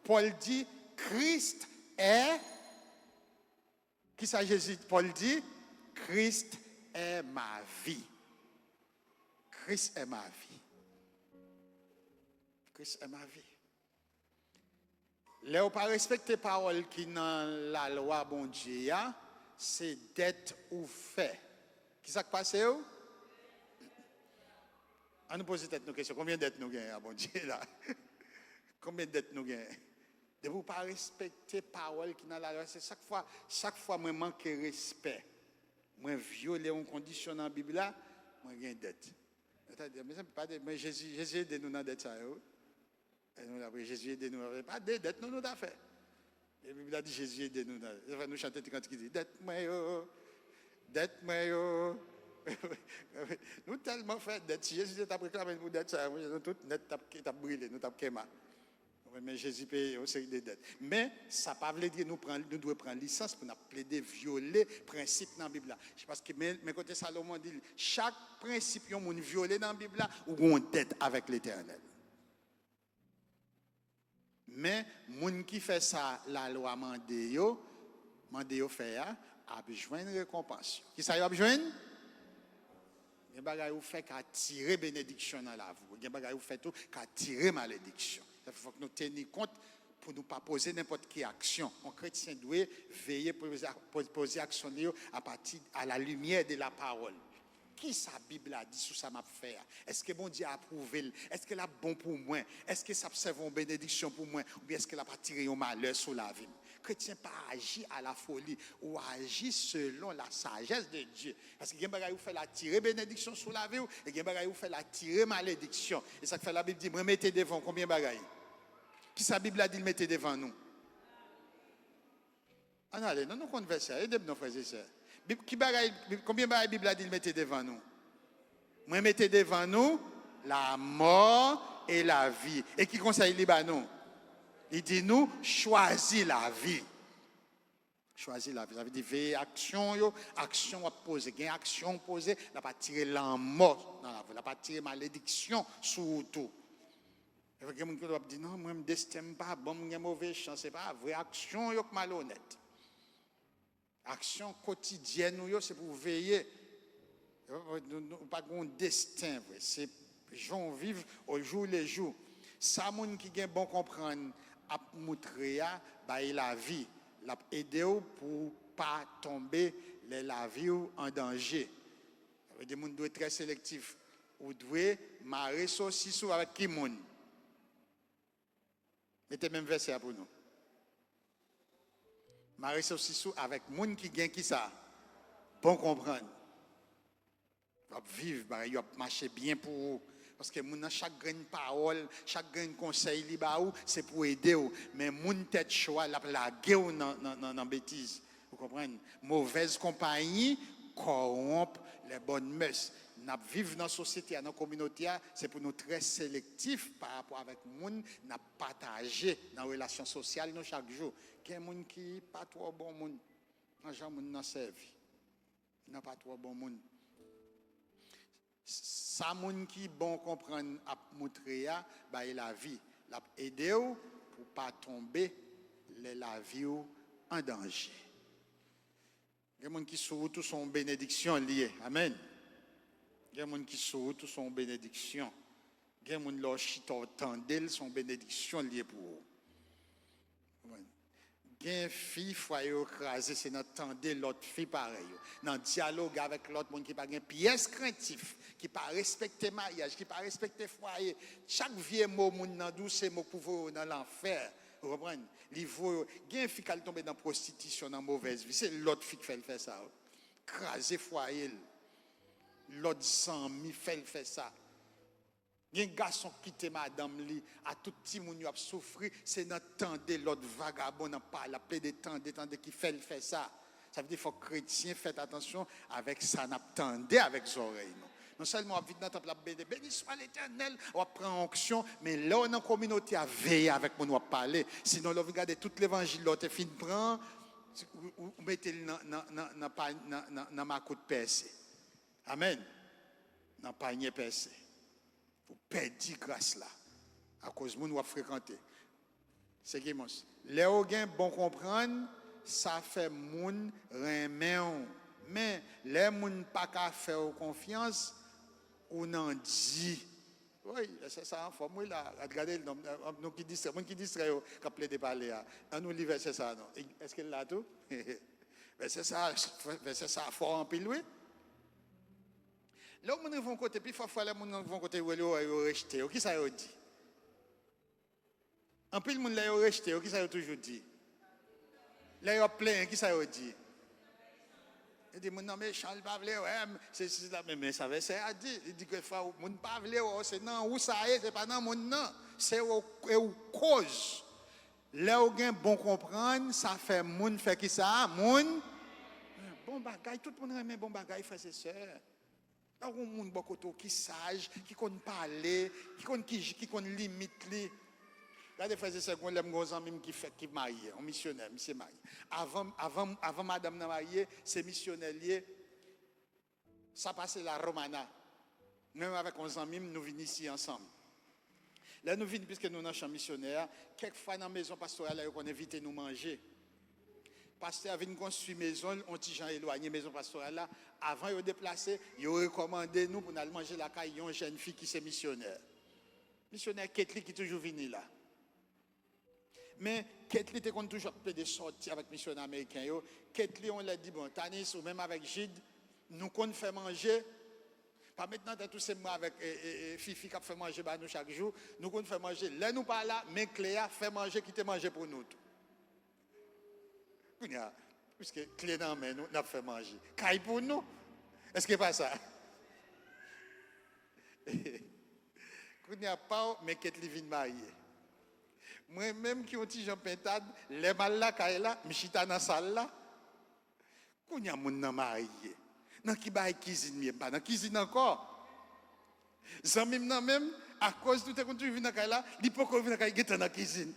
Paul dit, Christ est. Qui ça Jésus? Paul dit, Christ est ma vie. Christ est ma vie. Christ est ma vie. Là, on pas respecter parole qui dans la loi, bon Dieu, c'est d'être ou fait. Qui ça qui passe où? On nous pose une question. Combien d'êtres nous gagnons, bon Dieu, là? Combien d'êtres nous gagnons? De vous pas respecter parole qui dans la loi, c'est chaque fois moi manque de respect. Moi violer une condition dans la Bible là, moi gagne dette. Mais Jésus aide nous dans dette ça. Et nous après Jésus aide nous pas de dette nous t'a fait. La Bible a dit Jésus aide nous dans. Nous chanter quand il dit dette moi yo. Dette moi yo. Nous tellement fait dette. Jésus t'a réclamé pour dette ça, nous tout net t'a brûlé, nous t'a quémé. Mais Jésus paye une série de dettes. Mais ça ne veut pas dire que nous devons prendre licence pour nous plaider, violer le principe dans la Bible. Parce que mais côté Salomon dit, chaque principe que nous violé dans la Bible, ou une dette avec l'Éternel. Mais les gens qui fait ça, la loi Mandéo fait, a besoin de récompense. Qui ça a besoin? Il y a des choses qui fait qu'à tirer bénédiction dans la vie. Il y a des choses qui fait qu'à tirer malédiction. Il faut que nous tenions compte pour ne pas poser n'importe quelle action. Un chrétien doit veiller pour poser action à partir à la lumière de la parole. Qui sa Bible a dit sur ça m'a fait? Est-ce que bon Dieu a approuvé? Est-ce qu'elle a bon pour moi? Est-ce que ça serve une bénédiction pour moi? Ou bien est-ce qu'elle a pas tiré un malheur sur la vie? Chrétien pas agir à la folie ou agir selon la sagesse de Dieu. Parce qu'il y a des gens qui fait la tirer bénédiction sur la vie et il y a des gens qui fait la tirer malédiction. Et ça fait la Bible dit, moi mettez devant combien de bagailles? Qui sa Bible a dit mettez devant nous? Allez, nous conversons, aidez-nous nos frères et sœurs. Combien de Bible a dit mettez devant nous? Moi mettez devant nous la mort et la vie. Et qui conseille les nous? Il dit nous, choisis la vie. Choisis la vie. Ça veut dire, veille action, action à poser. Gain action posée, la pas tirer la mort dans la vie. La pas tirer malédiction sur tout. Il y a des gens qui disent, non, moi, je ne destin pas, bon, je mauvais chance. Ce n'est pas vraie action, yo malhonnête. Action quotidienne, c'est pour veiller. Pas de destin, c'est gens vivent au jour le jour. Ça, moun qui gen bon comprendre, a montrer la vie, l'a aider pour pas tomber la vie en danger. Des moun doit être très sélectif. Ou doit marrer saucisson avec qui moun. Mettez même verset pour nous. Marrer saucisson avec moun qui gen qui ça. Bon comprendre. Vivre, il va marcher bien pour vous. Parce que chaque graine parole, chaque graine conseil, c'est pour aider. Mais mon tête choix, la guerre dans bêtise. Vous comprenez? Mauvaise compagnie corrompt les bonnes mœurs. Nous vivons dans la société, dans la communauté, c'est pour nous très sélectifs par rapport avec les gens, nous partager dans les relations sociales nous, chaque jour. Il y a des gens qui ne sont pas trop bons, les gens qui nous servent. Ils ne sont pas trop bons. Ça, moun qui bon comprendre à montrer la vie, l'a aider pour pas tomber la vie en danger. Il y a des gens qui sont tous son bénédiction liée. Amen. Il y a des gens qui sont tous son bénédiction. Il y a des gens qui sont son bénédiction liée pour eux. Il y a une fille qui a écrasé, c'est d'entendre l'autre fille pareil. Dans le dialogue avec l'autre monde qui n'a pas de pièce craintif, qui n'a pas respecté le mariage, qui n'a pas respecté le foyer. Chaque vieux mot, c'est mot pour dans l'enfer. Vous comprenez? Il y a une fille qui tombe dans la prostitution, dans la mauvaise vie. C'est l'autre fille qui fait ça. Craser foyer. L'autre ami fait ça. Il y a un garçon qui quitte madame li, à tout petit monde qui a souffert, c'est d'entendre l'autre vagabond n'a pas la paix d'étendre qui fait ça. Ça veut dire qu'il faut que les chrétiens fassent attention avec ça, n'attendez avec les oreilles. Non seulement on vit dans le temple, béni soit l'Éternel, on prend onction, mais là on a une communauté à veiller avec moi, on va parler. Sinon, on regarde tout l'évangile, l'autre fin prend, ou mettez-le dans ma côte percée. Amen. Dans panier percé. Vous perdez grâce là, à cause de nous nous fréquenter. C'est qui moi? Les gens bon comprendre, ça fait moun remen. Mais les gens pas qu'à faire confiance, ou n'en dit. Oui, c'est ça en forme. Oui, là, regardez le nom. Nous qui disent, moi qui disent, qui plaît de parler. On nous livre, c'est ça, non? Est-ce qu'elle l'a tout? C'est ça, fort en pile, oui. Là, on vont côté, puis parfois, les gens vont côté, ils ont rejeté. Qui ça a dit? En pile, les gens ont rejeté. Qui ça a toujours dit? Là, ils ont plein. Qui ça a dit? Il dit, non, mais Charles Pavlé, ouais, c'est ça, mais ça veut dire, il dit que mon Pavlé, c'est non, où ça est, c'est pas dans mon nom, c'est au cause. Là, où bien bon comprendre, ça fait moun fait qui ça, moun, bon bagay, tout le monde aime bon bagay, frères et sœurs. Là, où moun beaucoup qui sage, qui connaît parler, qui connaît limite li. Là, des frères et sœurs, les amis qui marié, un missionnaire, monsieur marié. Avant madame n'a marié, c'est missionnaire lié. Ça passait la Romana. Même avec 11 amis, nous venons ici ensemble. Là, nous venons, puisque nous sommes champ missionnaire, quelquefois dans la maison pastorale, on invite nous manger. Pasteur vient construire une maison, on petit gens éloigné maison pastorale là. Avant de déplacer, il a recommandé nous pour aller manger la caille, une jeune fille qui est missionnaire. Missionnaire Ketli qui est toujours venu là. Mais Ketli était toujours de sortir avec les missionnaires américains. Ketli, on l'a dit, bon, Tanis ou même avec Gide, nous qu'on fait manger. Pas maintenant, tous ces mois avec Fifi qui fait manger nous chaque jour. Nous qu'on fait manger. Là, nous pas là, mais Cléa fait manger, qui te manger pour nous. Puisque Clé dans main, nous avons fait manger. Caille pour nous. Est-ce que pas ça? Il n'y a pas, mais Ketli vient marier. Moi-même qui ont dit Jean Pintade, les mal là, Kaila, Michita dans la salle là, qu'on y a mon nan marié. Dans qui baille cuisine, mais pas dans cuisine encore. Zamim nan même, à cause de tout ce que tu vis dans Kaila, il peut qu'on vienne dans la cuisine.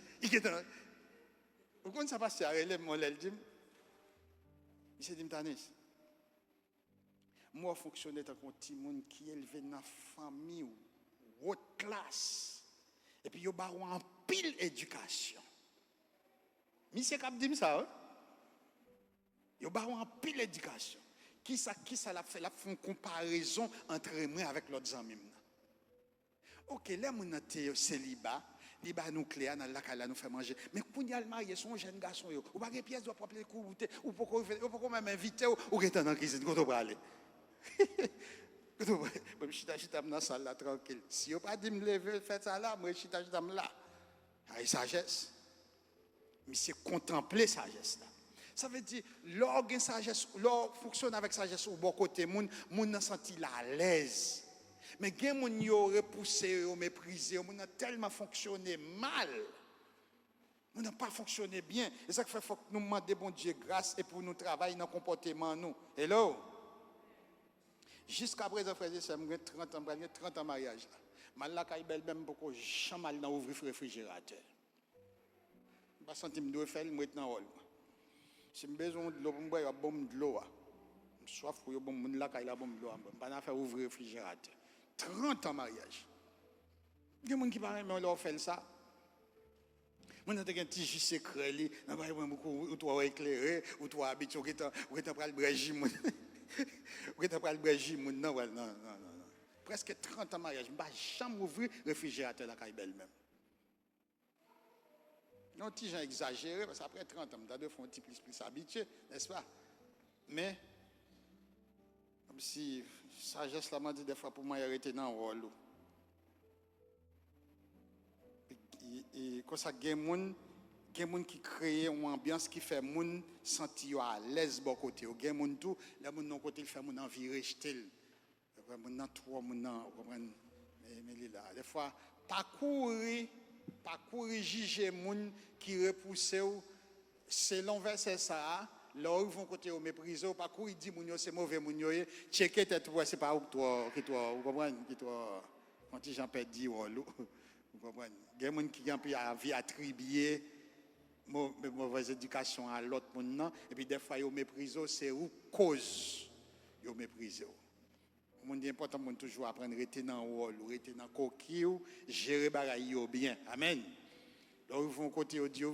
Vous connaissez ça passe à relève, mon lèl dit, il s'est dit, Tanis, moi, fonctionner dans un petit monde qui est élevé dans la famille haute classe. Et puis, il y a en pile éducation. Monsieur Cap dit ça, hein? Il y a en pile éducation. Qui ça l'a fait? La fait une comparaison entre moi avec l'autre amis. Ok, là, mon célibat, liba nucléaire, là, nous fait manger. Mais pour y aller marier, son jeune garçon, ou pas de pièce, doit pas appeler ou pourquoi même inviter, ou rester dans la cuisine, quand on va aller. Je suis dans la salle là, tranquille. Si vous pas dit me lever, faites ça là, moi je suis dans là. Avec sagesse. Mais c'est contempler sagesse là. Ça veut dire, l'organe sagesse, l'organe fonctionne avec sagesse au bon côté, moun n'a senti là à l'aise. Mais gen moun yo repoussé, yo méprisé, moun a tellement fonctionné mal. Moun n'a pas fonctionné bien. Et ça fait faut que nous demandions bon Dieu grâce et pour nous travailler dans le comportement nous. Hello. Jusqu'à présent, frère, j'ai 30 ans de mariage. Je suis belle même beaucoup, jamais mal dans ouvrir le réfrigérateur. Je ne sais pas si je dois faire le maintenant. Si j'ai besoin de l'eau, je vais bombe de l'eau. Je suis soif pour la bombe de l'eau. Je ne vais pas faire ouvrir le réfrigérateur. 30 ans de mariage. Il y a des gens qui parlent, mais on leur fait ça. Mon a un petit jus secret li, n'a pas ou toi éclairé, ou toi habitué ou tu pral brège moun. Ou tu pral brège moun non non. Presque 30 ans de mariage, je ne vais jamais ouvrir le réfrigérateur la caille belle même. Non, petit gens exagéré, parce qu'après 30 ans, je dois faire un petit plus habitué, n'est-ce pas? Mais, comme si, sagesse là m'a dit des fois pour moi, il arrêté dans le rôle. Et quand ça, il y a des gens qui créent une ambiance qui fait les gens sentir à l'aise de côté. Il y a des gens tout, les gens de côté, ils font les gens envie de rejeter. Les gens trop, les gens, mais là, des fois, pas courir juger les gens qui repoussent, c'est l'envers, c'est ça. Là, ils vont côté au méprisé, pas courir dire que c'est mauvais, checker tête, c'est pas toi, vous comprenez, qui toi, quand les gens perdent, vous comprenez. Il y a des gens qui ont envie d'attribuer mauvaise éducation à l'autre monde, et puis des fois, ils méprisent, c'est où cause, ils méprisent. C'est important de toujours apprendre à rester dans le rôle, rester dans le coquille, gérer les bagailles bien. Amen. Là, ils vont côté Dieu,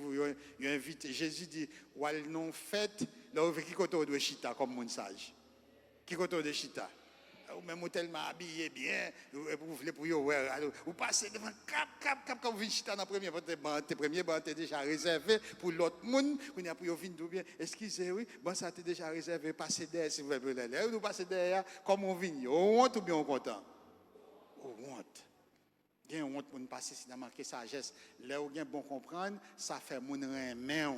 ils invitent. Jésus dit, ou elles non fait, là, ils qui côté de chita comme mon sage. Qui côté de chita. Ou même tellement habillé bien, vous voulez pour vous passez devant cap, quand vous venez chita dans le premier banc, t'es déjà réservé pour l'autre monde, vous n'avez pas venir bien. Excusez, oui, bon, ça t'est déjà réservé, passez derrière, si vous voulez. Là, vous passez derrière, comme on vient. On honte ou bien on content? On honte. Il y a honte pour nous passer, si nous marqué sagesse. Là où il y a bon comprendre, ça fait mon main.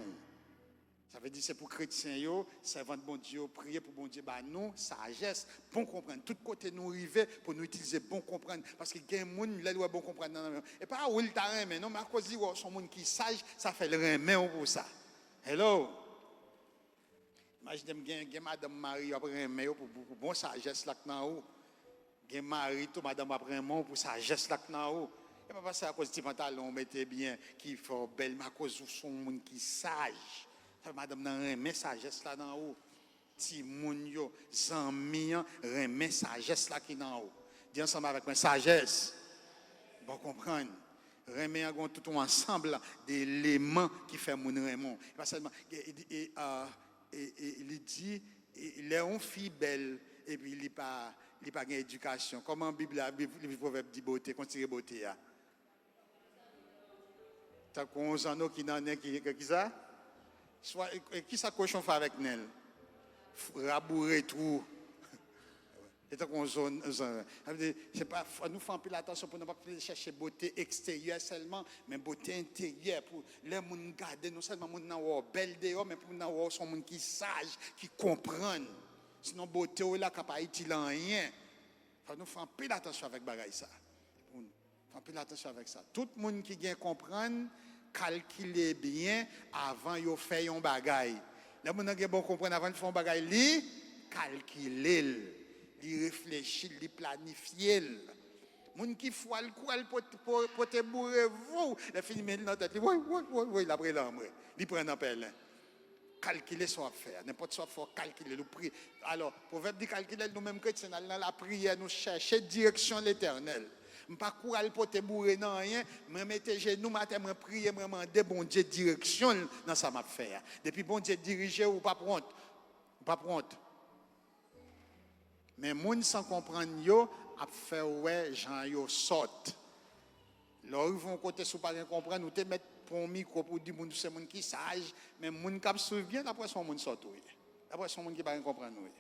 Ça veut dire que c'est pour les chrétiens, servant de bon Dieu, prier pour bon Dieu, bah nous, sagesse, bon comprendre. Tout côté nous arriver pour nous utiliser bon comprendre. Parce qu'il y a des gens qui doivent bon comprendre. Et pas où il t'a remis, non, mais à cause de son monde qui est sage, ça fait le remet pour ça. Hello? Imaginez, il y a madame Marie après remet pour bon sagesse là dans haut. Il y a Marie, tout madame après remet pour sagesse là dans haut. Et pas passer à cause de pantalon, mettez bien, qui fait belle, mais à cause de son monde qui est sage. Madame nan remet sagesse là dans haut. Ti moun yo, zanmi remet sagesse là qui dans haut. Dis ensemble avec moi sagesse. Bon comprendre. Remet a tout ensemble d'éléments qui fait mon Raymond. Pas seulement il dit il est une fille belle et puis il pas d'éducation. Comment le proverbe dit beauté, continue beauté là. T'as qu'on zano qui n'en est qui ça? Soit qui ça cochon fait avec Nel rabourer tout et tant qu'on zone c'est pas nous faisons plus attention pour ne pas chercher beauté extérieure seulement mais beauté intérieure pour les gens garder non seulement les gens belle dehors mais pour les gens sont gens qui sage qui comprennent sinon beauté là capable utile en rien nous faisons plus attention avec bagaille ça faisons plus attention avec ça tout le monde qui vient comprendre calculer bien avant de faire un bagay. Les gens qui bon comprendre avant de faire un bagay, li calculer, li réfléchir, li planifier. Les gens qui font le coup, pour te bourrer vous, les filles mettent dans tête, oui, il a pris l'ambre, il prend un pelle. Calculer son affaire, n'importe quoi faut calculer le prix. Alors, proverbe dit calculer nous-mêmes chrétiens dans la prière nous chercher direction l'Éternel. Pas courir pour te bourrer non rien, mais mettez genoux matin me prier me demander bon Dieu direction dans ça m'a faire. Depuis bon Dieu diriger ou pas prendre. Pas prendre. Mais moun sans comprendre yo a fait ouais Jean yo sorte. Là ils vont côté sous pas comprendre ou te mettre pour un micro pour dire moun c'est moun qui sage mais moun qui suivre bien après son moun sorte. Après son moun qui pas comprendre oui.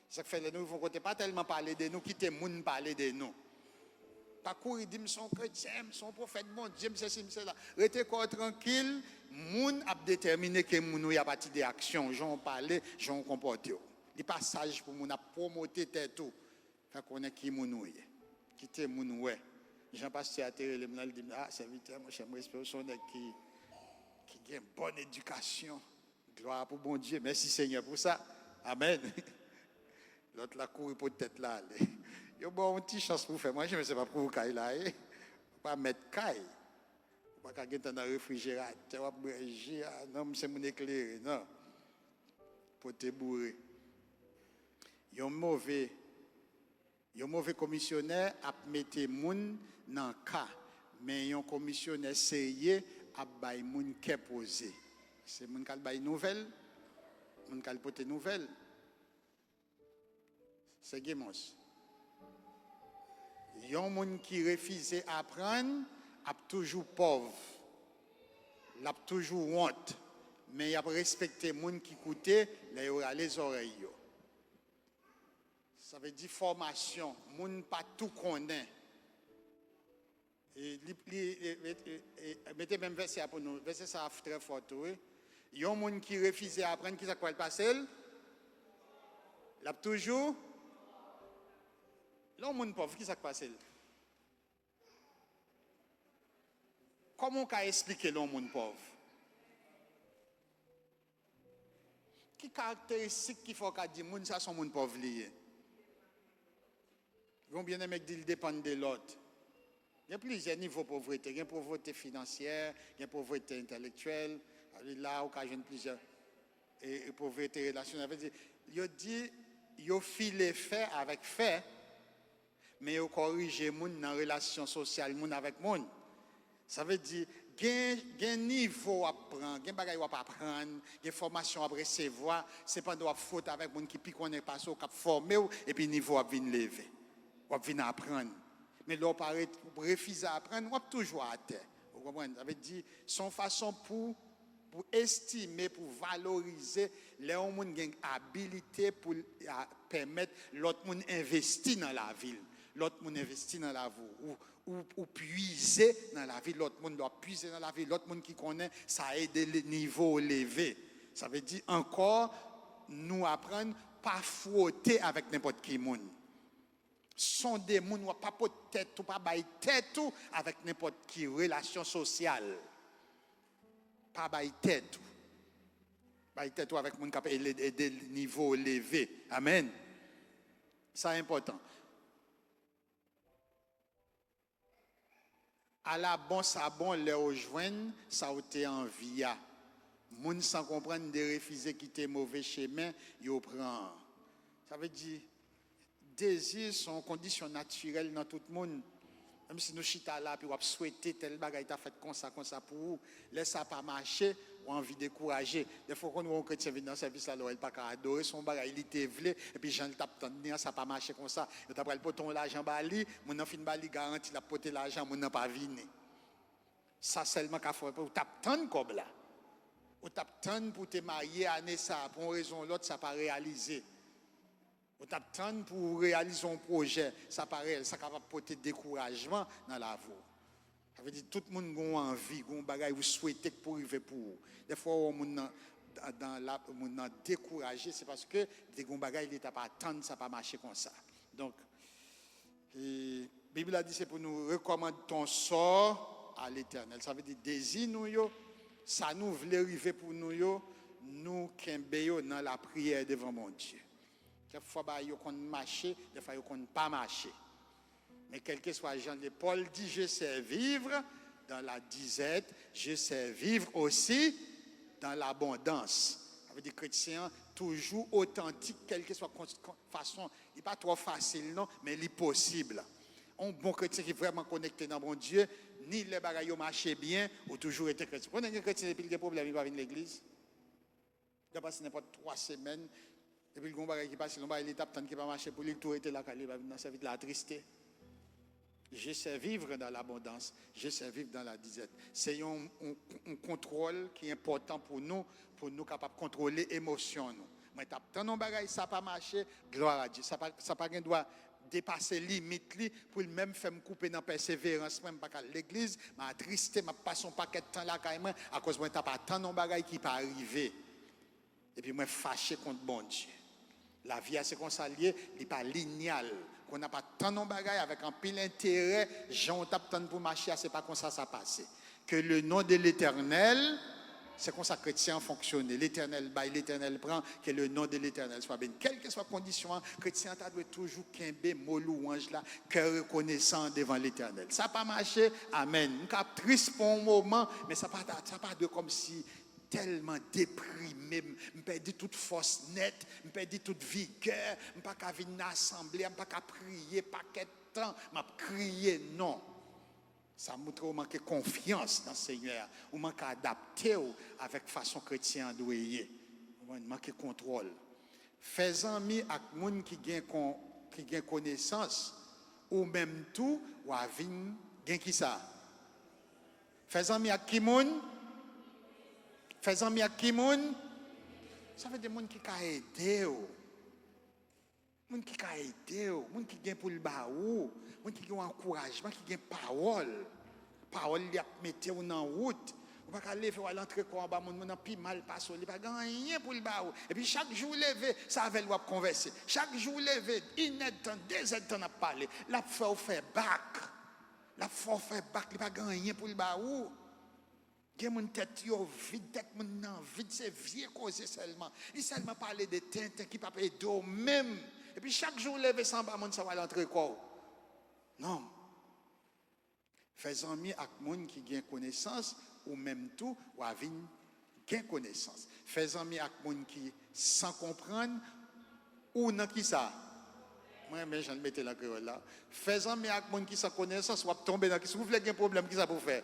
Ça fait nous vont côté pas tellement parler de nous quitter moun parler de nous. Pas courir dire son chrétien, son prophète, mon Dieu, c'est là. Restez tranquille, moun a déterminé que moun y a parti des actions, j'en parler, j'en comporter. Les passages pour moun a promoter tête tout. Fait qu'on est qui moun y. Quitter moun ouais. Jean-Pasteur a terré le dit serviteur, moi j'aimerais espérer son qui a une bonne éducation. Gloire pour bon Dieu. Merci Seigneur pour ça. Amen. L'autre la courir pour tête là. Yo bon une petite chance pour faire. Moi je ne sais pas pour vous caille là. Pas mettre caille. Pas qu'à gagner dans le réfrigérateur, non, c'est mon éclairé, non. Pour te bourrer. Yon mauvais commissionnaire a mettre moun dans cas, mais yon commissionnaire sérieux à bay moun qui posé. C'est moun qui bay nouvelle, moun qui porter nouvelle. C'est Gemos. Yon moun qui refuse apprendre, a toujours pauvre. L'a toujours honte. Mais il a respecté moun qui écoutait, là il aura les oreilles. Ça veut dire formation, moun pas tout connaît. Mettez même verset pour nous, verset ça très fort. Il y a un monde qui refuse d'apprendre, qui s'appelle passer. L'a toujours. Là, un monde pauvre, qui s'appelle passer. Comment on peut expliquer le monde pauvre? Qui caractéristique qu'il faut dire moun ça son monde pauvre lié? Combien de mecs disent dépendent de l'autre? Il y a plusieurs niveaux de pauvreté. Il y a pauvreté financière, il y a pauvreté intellectuelle. Là, on a plusieurs. Et pauvreté relationnelle. Il dit, il file les faits avec fait, mais il corrige les gens dans la relation sociale avec les gens. Ça veut dire, il y a un niveau à prendre, il y a un bagage à apprendre, il y a une formation à recevoir. C'est pas de faute avec les gens qui ne connaissent pas ça, qui formé, et puis le niveau à venir lever. On va venir apprendre. Mais là, pour refuser d'apprendre, on va toujours à terre. Vous comprenez? Ça veut dire, son façon pour estimer, pour valoriser, les gens qui ont une habilité pour permettre l'autre monde d'investir dans la ville. L'autre monde investir dans la ville. Ou puiser dans la ville. L'autre monde doit puiser dans la ville. L'autre monde qui connaît, ça aide le niveau élevé. Ça veut dire encore, nous apprendre pas frotter avec n'importe qui monde. Sont des gens qui n'ont pas de tête ou pas de tête avec n'importe qui relation sociale. Pas de tête. Pas de tête avec les gens qui ont des niveaux élevés. Amen. Ça est important. À la bonne, ça bon, les rejoindre, ça a été en via. Les gens sans comprendre des refusés qui étaient mauvais chemin, ils prennent. Ça veut dire, désir sont conditions naturelles dans tout le monde. Même si nous chita là, puis on souhaiter tel bagage t'a fait comme ça pour vous, laisse ça pas marcher, ou envie de décourager. Des fois qu'on voit un chrétien venir dans le service là, il pas qu'à adorer son bagage, il était vlé, et puis Jean tape tenir, ça pas marcher comme ça. Il t'a pris le poton l'argent bali, mon enfant bali garanti la porter l'argent, mon n'a pas vini. Ça seulement qu'a fait pour tape tant comme là. Ou tape tant pour te marier année ça, pour une raison ou l'autre ça pas réalisé. Ou t'attendre pour réaliser un projet, ça paraît, ça capable porter découragement dans la vie. Ça veut dire tout le monde a envie, a un bagage vous souhaitez pour arriver pour vous. Des fois on est découragé, c'est parce que des bagages il t'a pas attendre, ça pas marcher comme ça. Donc la Bible a dit c'est pour nous recommander ton sort à l'Éternel. Ça veut dire désir nous yo, ça nous voulait arriver pour nous yo, nous kembe dans la prière devant mon Dieu. Des fois, ils ont marché, des fois, ils n'ont pas marché. Mais quel que soit Jean, Paul dit, je sais vivre dans la disette, je sais vivre aussi dans l'abondance. Ça veut dire chrétien, toujours authentique, quelle que soit la façon. Il n'est pas trop facile, non, mais il est possible. Un bon chrétien qui est vraiment connecté dans mon Dieu, ni les bagailles marché bien, ou toujours été chrétien. Quand on est chrétien, depuis des problèmes, il va venir à l'église. Il va passer n'importe 3 semaines. Et puis, le gars qui passe, l'étape qui va marcher pour lui, tout était là, il va venir dans la tristesse. Je sais vivre dans l'abondance, je sais vivre dans la disette. C'est un contrôle qui est important pour nous capables de contrôler l'émotion. Mais tant nos bagages, ça n'a pas marché, gloire à Dieu. Ça n'a pas doit dépasser limite pour même faire me couper dans la persévérance, même pas à l'église, mais attristé, je passe un paquet de temps là, à cause de moi, je n'ai pas tant nos bagages qui ne pas arriver. Et puis, moi, fâché contre bon Dieu. La vie, c'est comme ça lié, il n'est pas linéal. Qu'on n'a pas tant de bagages avec un pile intérêt, j'en tape tant pour marcher, c'est pas comme ça passe. Que le nom de l'Éternel, c'est comme ça que chrétien fonctionne. L'Éternel baille, l'Éternel prend, que le nom de l'Éternel soit béni. Quelle que soit la condition, chrétien doit toujours qu'un mot louange là, cœur reconnaissant devant l'Éternel. Ça n'a pas marché, amen. On est triste pour un moment, mais ça n'a pas de comme si tellement déprimé, je perds toute force nette, je perds toute vigueur, je ne peux pas venir à l'assemblée, je ne peux pas prier, pas de temps, je crier, non. Ça montre qu'on manque confiance dans le Seigneur, on manque adapter avec façon chrétienne doyer. On manque contrôle. Fais amis avec monde qui gagne connaissance ou même tout ou avin gagne qui ça. Fais amis avec qui monde? Fais amis avec qui monde? Ça veut dire des gens qui ont aidé. Moun qui a aidé, moun qui gagne pour le baou, moun qui a encouragement, qui gagne parole. Parole li a mettre en route. Ou pas lever ou l'entrer quoi en bas moun nan pi mal passe, il pas rien pour le baou. Et puis chaque jour lever, ça avec lui converser. Chaque jour lever, une heure temps, 2 heures temps à parler. La faire back. La faire back, il pas rien pour le baou. Gen moun tête yo vide, tête moun nan vide, c'est vieux cause seulement. Il seulement parler de tintin qui pas aider même. Et puis chaque jour, lever sans bas, ça va l'entrer quoi? Non. Fais amis avec moun qui gagne connaissance, ou même tout, ou avec gagne connaissance. Fais amis avec moun qui sans comprendre, ou non qui ça? Moi, mais j'en mettais la créole là. Fais amis avec moun qui sans connaissance, ou tomber dans qui si vous voulez un problème, qui ça pour faire?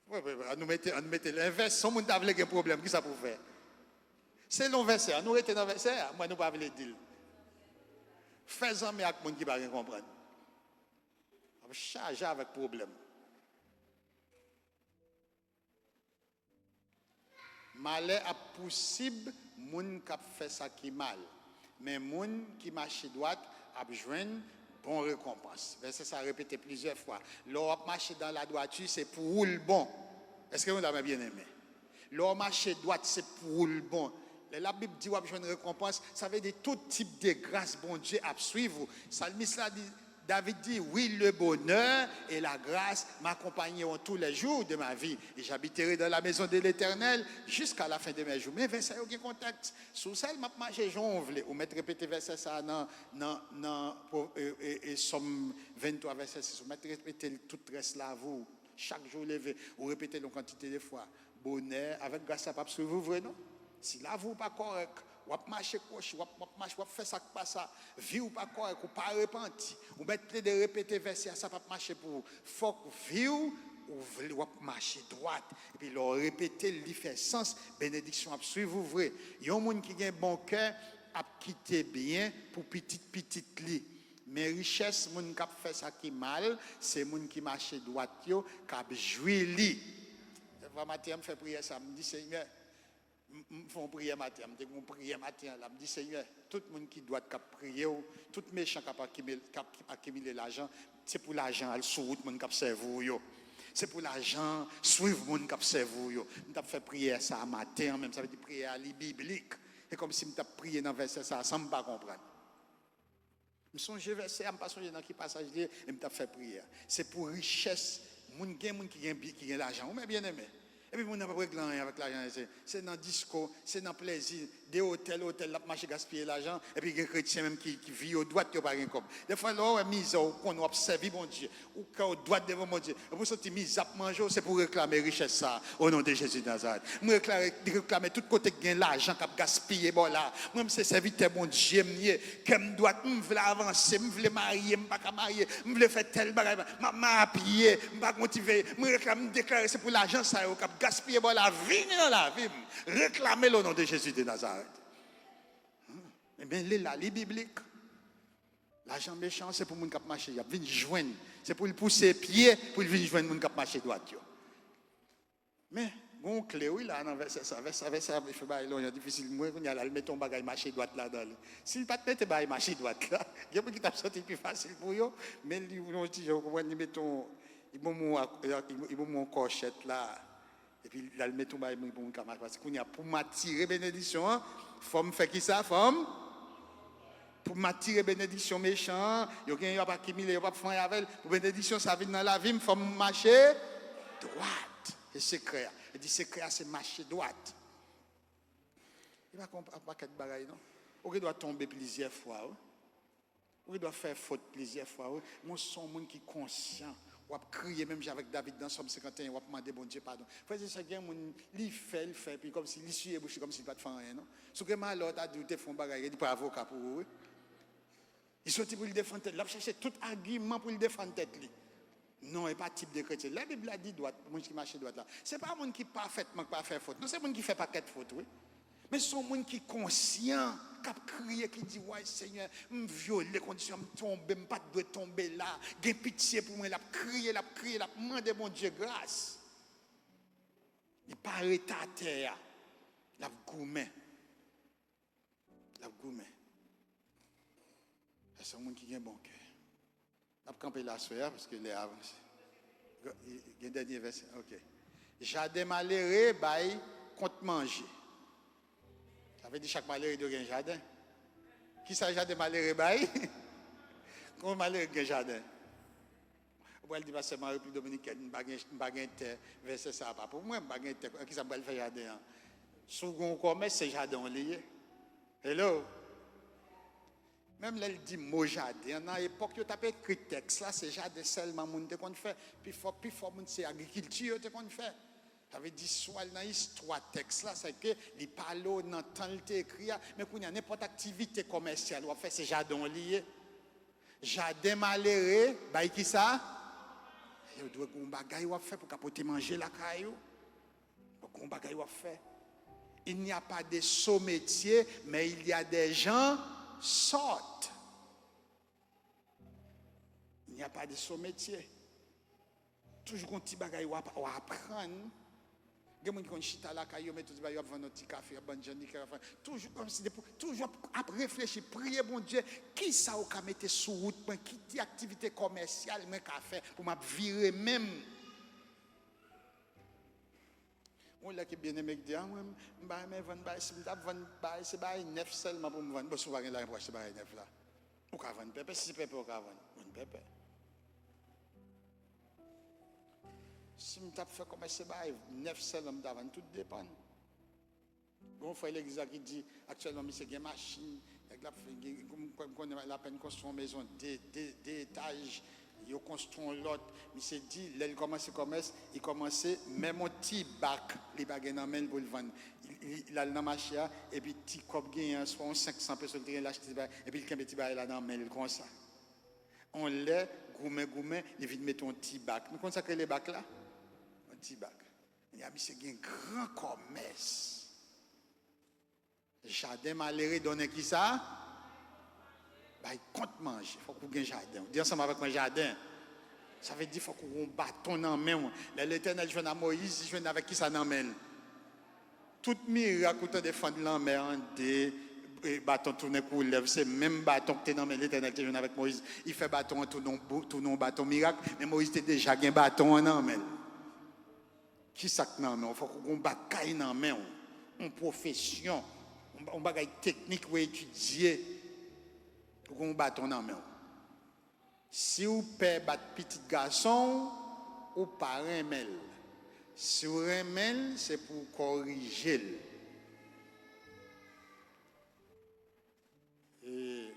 On nous mettait l'inverse, sans moun t'avait un problème, qui ça pour faire? C'est long verset, nous étions dans le verset, moi nous ne pouvons pas le dire. Fais-en mais avec les gens qui ne peuvent pas comprendre. On va charger avec problème. Malheur est possible, les gens qui fait ça qui mal. Mais les gens qui marchent droite ont besoin de bonne récompense. Verset ça répété plusieurs fois. L'or marcher dans la droiture, c'est pour le bon. Est-ce que vous l'avez bien aimé? L'or marcher droite, c'est pour le bon. La Bible dit qu'il y a une récompense, ça veut dire tout type de grâce, bon Dieu, à suivre. David dit, oui, le bonheur et la grâce m'accompagneront tous les jours de ma vie. Et j'habiterai dans la maison de l'Éternel jusqu'à la fin de mes jours. Mais verset, il y a aucun contexte. Sous ça, il m'a marché, j'onvle. Ou mettre répéter verset ça dans Somme 23, verset 6. Ou mettre répéter tout reste là, vous. Chaque jour levé, ou répéter une quantité de fois. Bonheur, avec grâce à pas suivre, vous, vrai, non? Si là, vous pas correct, ou marcher coche, ou marcher, ou faire ça qui passe, vie ou pas correct, ou pas repenti, ou mettre de répéter verset, ça pas marcher pour vous. Faut que vie ou marcher droite. Et puis, leur répéter, lui fait sens, bénédiction à suivre, vous vrai. Il y a un monde qui a un bon cœur, à quitter bien pour petite li. Mais richesse, moun qui fait ça qui mal, c'est moun qui marche droite, qui a joué li. Je matin, je fais prier ça, me dit Seigneur. Je fais prier matin, je fais prier matin, je me dis Seigneur, tout le monde qui doit prier, tout méchant qui a accumulé l'argent, c'est pour l'argent, elle sous route, qui observe vous. C'est pour l'argent, suivre mon qui observe vous. Je fais prier ça matin, même ça veut dire prier à la biblique. C'est comme si je prié dans le verset ça, sans me pas comprendre. Je songe verset, je ne pas songer dans qui passage et je fais prier. C'est pour richesse, moun qui a l'argent, vous m'avez bien aimé. Et puis, on n'a pas réglé avec l'argent. C'est dans le disco, c'est dans le plaisir. Des hôtels, la marché gaspiller l'argent. Et puis, il y a des chrétiens même qui vivent au droit de pas rien comme. Des fois, là, on a mis, on observe mon Dieu. Ou quand on doit devant mon Dieu. Et vous sortez mis à manger, c'est pour réclamer richesse ça, au nom de Jésus de Nazareth. Moi, réclamer tout côté qui a l'argent qui a gaspillé, bon là. Moi, c'est serviteur, mon Dieu, que je dois, je veux avancer, je veux marier, je ne veux pas marier, je veux faire tel bagage, je veux m'appuyer, je veux pas motiver. Je réclame, déclarer, c'est pour l'argent ça, gaspiller la vie dans la vie. Réclamez le nom de Jésus de Nazareth. Eh bien, là, les bibliques. L'argent méchant, c'est pour les gens qui marchent. Il vient joindre. C'est pour le pousser pied, pour venir joindre les gens qui marchent droit. Mais, bon, clé, oui, là, verset ça, il fait difficile. Moi, il y a le mettre ton bagage marcher droite là-dedans. S'il ne pas te mettre bagage marcher droite là, il y a qui t'a sorti plus facile pour eux. Mais, il vont mon cochette là. Et puis, là, le mettre ton bagage pour mon camarade. Parce qu'il y a pour m'attirer bénédiction, il faut me faire qui ça, femme? Pour m'attirer bénédiction méchant, il n'y a pas qui il n'y a pas de fin avec. Pour bénédiction, ça vient dans la vie, il faut marcher droite. C'est secret. Il dit secret, c'est marcher droite. Il ne va pas qu'être bagaille, non? Ou il doit tomber plusieurs fois. Ou il doit faire faute plusieurs fois. Moi, je suis un monde qui est conscient. Ou a crier même avec David dans Somme 51, ou a demandé bon Dieu pardon. Frère, c'est quelqu'un qui fait, puis comme s'il suit et bouche comme s'il ne pas de faire rien, non? Ce que malheur a dit, tu fais un bagage, il n'est pas avocat pour vous. Il sorti pour le défendre tête. Il a cherché tout argument pour le défendre tête. Non, il n'est pas type de chrétien. La Bible a dit droite, monde qui marche droite là. Ce n'est pas un monde qui parfaitement pas faire faute. Non, c'est un monde qui fait paquet de fautes, oui. Mais c'est un monde qui est conscient, qui a crié, qui dit, ouais, Seigneur, je me viole les conditions, je me tombe, je ne pas tomber là. J'ai pitié pour moi, il a crié, il a demandé mon Dieu grâce. Il n'est pas arrêté à terre. Il a gourmet. Il a gourmet. C'est un monde qui a un bon cœur. Je vais camper la soirée parce que les avancé. Il y a un dernier verset. Ok. Jardin malheureux, bail, compte manger. Ça veut dire chaque malheureux doit avoir un jardin. Qui ça, jardin malheureux, bail? Comment malheureux a un jardin? Vous allez dire, parce que ma République dominicaine, je n'ai pas de terre, verset ça. Pour moi, je n'ai pas de terre. Qui ça va faire jardin? Si on commerce, c'est jardin lié. Hello? Même là, il dit mot jardin. Dans l'époque, il y a écrit texte là, c'est jardin seulement qu'on fait. Puis fort, c'est agriculture qu'on fait. Ça veut dire soit dans l'histoire texte là, c'est que les parlo dans temps il écrit, mais qu'on y a n'importe activité commerciale, on fait c'est jardin lié. Jardin malheureux, bah qui ça? Il doit qu'on bagaille on fait pour capoter manger la caillou. Qu'on bagaille on fait. Il n'y a pas de sot métier, mais il y a des gens sortent. Il n'y a pas de sot métier. Toujours un petit bagage à apprendre. Il y a des gens qui chita la caillou, mais tout ça, ils vont vendre un petit café, un bon journée, toujours comme si, toujours à réfléchir, prier, bon Dieu, qui ça a mettre sur route, qui dit activité commerciale, mais qu'a fait pour me virer même. On l'a qui bien aimé dit, ah, mais vendre, c'est 9 seulement pour me vendre. Bon, souvent, il y a c'est 9 là. Ou qu'à vendre pépé, si pépé, ou qu'à vendre pépé. Si je fait comme c'est 9 seulement, je vendre, tout dépend. Bon, frère l'église qui dit, actuellement, c'est une machine, la peine construire une maison d'étages. Il construit l'autre, mais c'est dit, là, il commence il commence même un petit bac, il va gagner dans main pour le vendre. Il a dans marché et puis petit cop gagne soit 500 personnes qui l'acheter et puis il petit bac là dans main comme ça. On lait gourmet, il vient mettre un petit bac. Nous consacrer les bacs là, un petit bac. Il y a un grand commerce. Jardin malheureux donne qui ça? Bah, il compte manger, il faut qu'on ait un jardin. Dis ensemble avec un jardin. Ça veut dire qu'il faut qu'on ait un bâton dans la main. L'Éternel joue à Moïse, il joue avec qui ça dans la main. Tout miracle quand on défend la main, des bâtons tournés pour lèvres, c'est le même bâton que tu es dans la main. L'Éternel joue avec Moïse. Il fait bâton tout non bâton miracle, mais Moïse était déjà un bâton dans la main. Qui ça dans la main? Il faut qu'on ait un bagaille dans la main. Une profession, un bagaille technique pour étudier. Pour qu'on batte en main. Si vous père bat petit garçon, ou pas remel. Si vous remel, c'est pour corriger. Et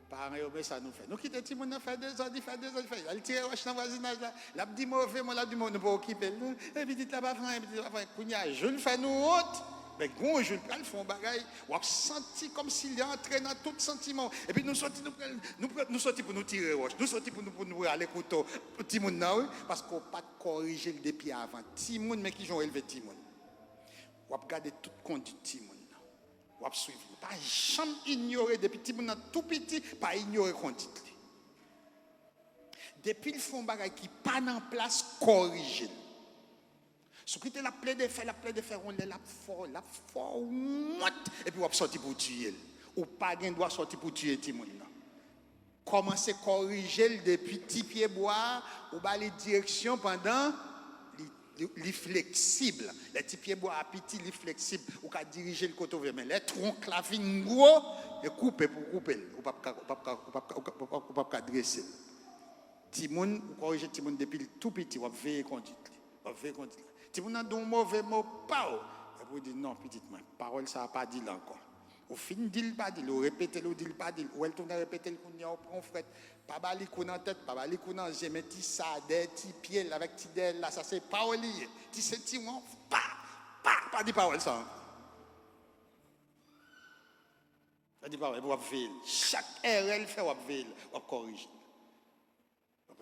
parents, ça nous fait. Nous quittons tout le monde, fait 2 ans, il fait 2 ans, il fait. Il tire dans le voisinage là. Il a dit mauvais, moi, là, du monde, nous pas occuper. Et puis, dites là-bas, et puis, dites je le fais nous autres. Mais quand je le fais un bagage, on a senti comme s'il est entré dans tout sentiment. Et puis nous sortons pour nous tirer roche. Nous sortons pour nous aller couteau. Petit monde parce qu'on n'a pas corrigé le depuis avant. Petit monde, mais qui ont élevé petit monde. On a regardé toute conduite petit monde. On a suivi. Pas jamais ignorer depuis petit monde tout petit, pas ignorer conduite. Depuis le fond bagage qui pas en place, corriger. Ce qui était la plaie de fer, on l'a fort, et puis on va sortir pour tuer. Ou pas de droit sortir pour tuer tout le monde. Commencez à corriger depuis petit pied bois, ou bas les directions pendant les flexibles. Les petits pieds bois à petit, les flexibles, ou qu'à diriger le côté vers mais les troncs la fin gros, et couper pour couper, ou pas dresser. Timoun, ou corriger Timoun depuis tout petit, ou veiller conduite. Si vous avez un mauvais mot, pas. Et vous dites non, petite main, parole, ça n'a pas dit là encore. Au fin, dit pas dit, ou répétez le dit pas dit, ou elle tourne à répéter le coup, on frère, pas bali coup en tête, pas bali coup en j'ai mis ça, des petits pieds avec petit del là, ça c'est parole lié. Tu sais, tu vois, pas dit parole ça. Ça dit pas, vous veiller. Chaque RL fait vous veiller, vous corriger.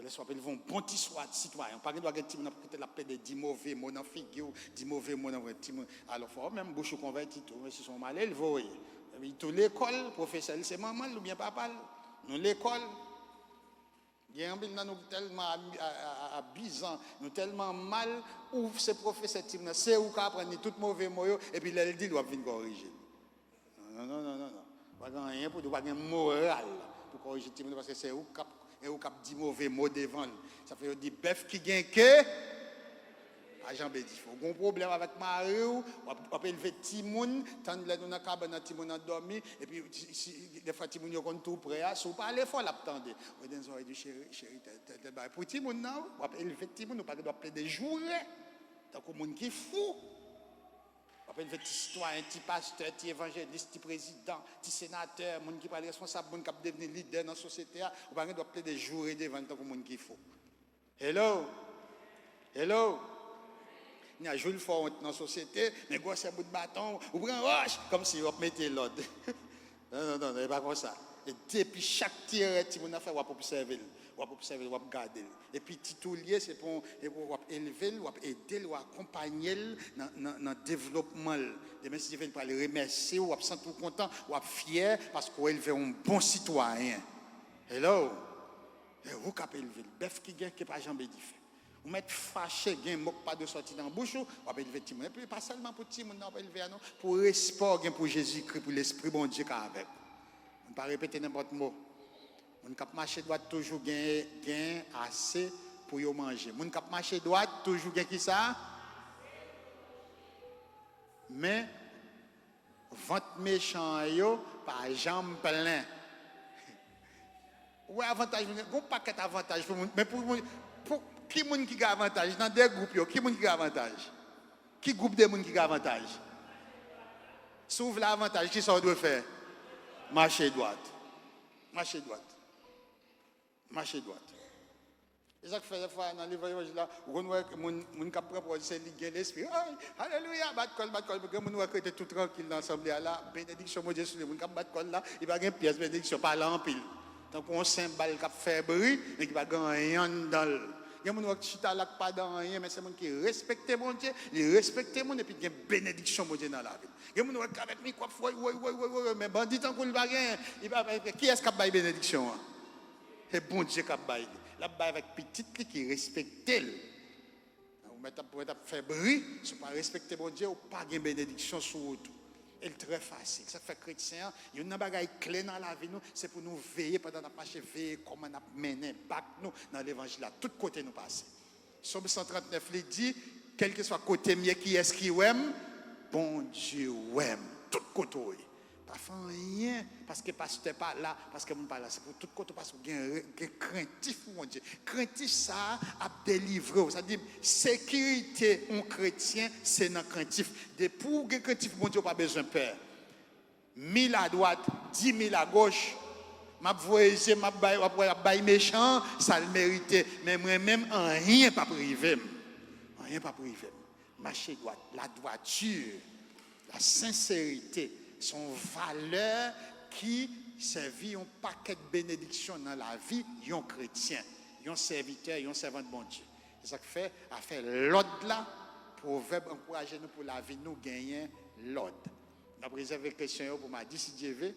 Ils vont bon petit soit citoyen. Pas que doit être la paix de 10 mauvais mots dans figure, 10 mauvais mots dans petit. Alors faut même bouche converti tout, mais si sont mal élevés. Tout l'école, professeur, c'est maman ou bien papa. Nous l'école. Il y a un peu nous tellement abusant, nous tellement mal ou ces professeurs c'est où apprendre tout mauvais mots et puis il dit doit venir corriger. Non. Pas rien pour pas moral pour corriger parce que c'est où et ou cap dit mauvais mot devant ça fait dit bœuf qui gagne que à Jean Bédi faut un problème avec Marie ou élever Timoun tant là dans la cabane Timoun a dormi et puis des fois Timoun yo kon tout prêt à sou parler fort l'attendre ou dans oreille du chéri pour Timoun non on élever Timoun ou pas doit appeler des jours tant que monde qui fou on élever petit citoyen petit pasteur petit évangéliste petit président petit sénateur monde qui parle responsable monde qui devenir leader dans la société ou pas doit appeler des jours devant tant que monde qui fou hello il y a joué fort dans la société, mais quoi c'est un bout de bâton, ou prend roche, comme si on mettait l'ordre. Non, c'est pas comme ça. Et depuis chaque tirette, on a fait, on va observer, on va garder. Et puis, tout lié, c'est pour élever, on va aider, on va accompagner dans le développement. Et même si je vais le remercier, on va se sentir content, on va fier, parce qu'on élevé un bon citoyen. Hello? Et vous capez élever le bœuf qui gagne, qui n'est pas jamais différent. Vous mettez fâché, gain moque pas de sortir dans la bouche, on va élever Timon. Et puis pas seulement pour Timon, on va élever à nous, pour respect, pour Jésus-Christ, pour l'Esprit bon Dieu qu'avec. On ne peut pas répéter n'importe mot. On cap marcher doit toujours gain assez pour y manger. Mon cap marcher doit toujours gain qui ça? Mais ventre méchant yo pas jambe plein. Ouais avantage, on paquet avantage pour mais pour qui moun qui a avantage dans des groupes qui moun qui a avantage qui groupe de moun qui a avantage s'ouvre l'avantage qui ça doit faire marcher droite et ça fait des fois dans l'évangile là on voit que moun qui prend pour c'est ligue l'esprit alléluia bat col que moun voit que était tout tranquille dans l'assemblée là bénédiction mon Dieu sur les moun qui bat col là il va gagner pièce bénédiction pas là en pile donc on symbole qui fait bruit mais qui va gagner dans il y a des gens qui ne pas dans rien, mais c'est des gens qui respectent mon Dieu, ils respectent mon Dieu, et puis il y a une bénédiction mon Dieu dans la vie. Il y a des gens qui avec moi, quoi, mais bandit tant qu'on ne va rien, qui est-ce qui a une bénédiction? C'est bon Dieu qui a une. La baille avec petite qui respecte elle. Vous mettez faire bruit, si vous ne respectez mon Dieu, vous n'avez pas de bénédiction sur vous. C'est très facile. Ça fait chrétien, il y a une bagaille clé dans la vie, c'est pour nous veiller pendant la marche, veiller comment on mener back nous dans l'évangile à tous côtés nous passer. Somme 139 il dit, quel que soit côté mieux qui est-ce qui aime, bon Dieu aime, tout côté. Pas faire rien parce que pasteur pas là, parce que mon pas là, c'est pour tout côté parce que gain craintif mon Dieu. Craintif ça a délivré, ça dit sécurité un chrétien, c'est dans craintif. De pour gain craintif mon Dieu pas besoin de peur. 1000 à droite, 10 000 à gauche. M'a voyagé, m'a bail méchant, ça le méritait, mais moi même en rien pas privé. Rien pas privé. Marcher droite, la droiture, la sincérité son valeur qui servit un paquet de bénédictions dans la vie d'un chrétien, d'un serviteur, d'un servant de bon Dieu. C'est ça que fait à faire l'ordre là, proverbe encourager nous pour la vie, nous gagner l'ordre. On a préservé la question pour m'a dit si Dieu veut.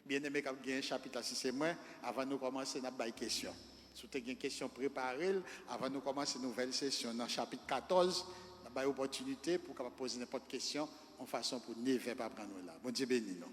Bien aimé, quand vous avez un chapitre, si c'est moi, avant de commencer, on a une question. Si vous avez une question préparée, avant de commencer une nouvelle session, dans le chapitre 14, on a une opportunité pour poser n'importe quelle question en façon pour ne pas prendre là. Bon Dieu béni nous.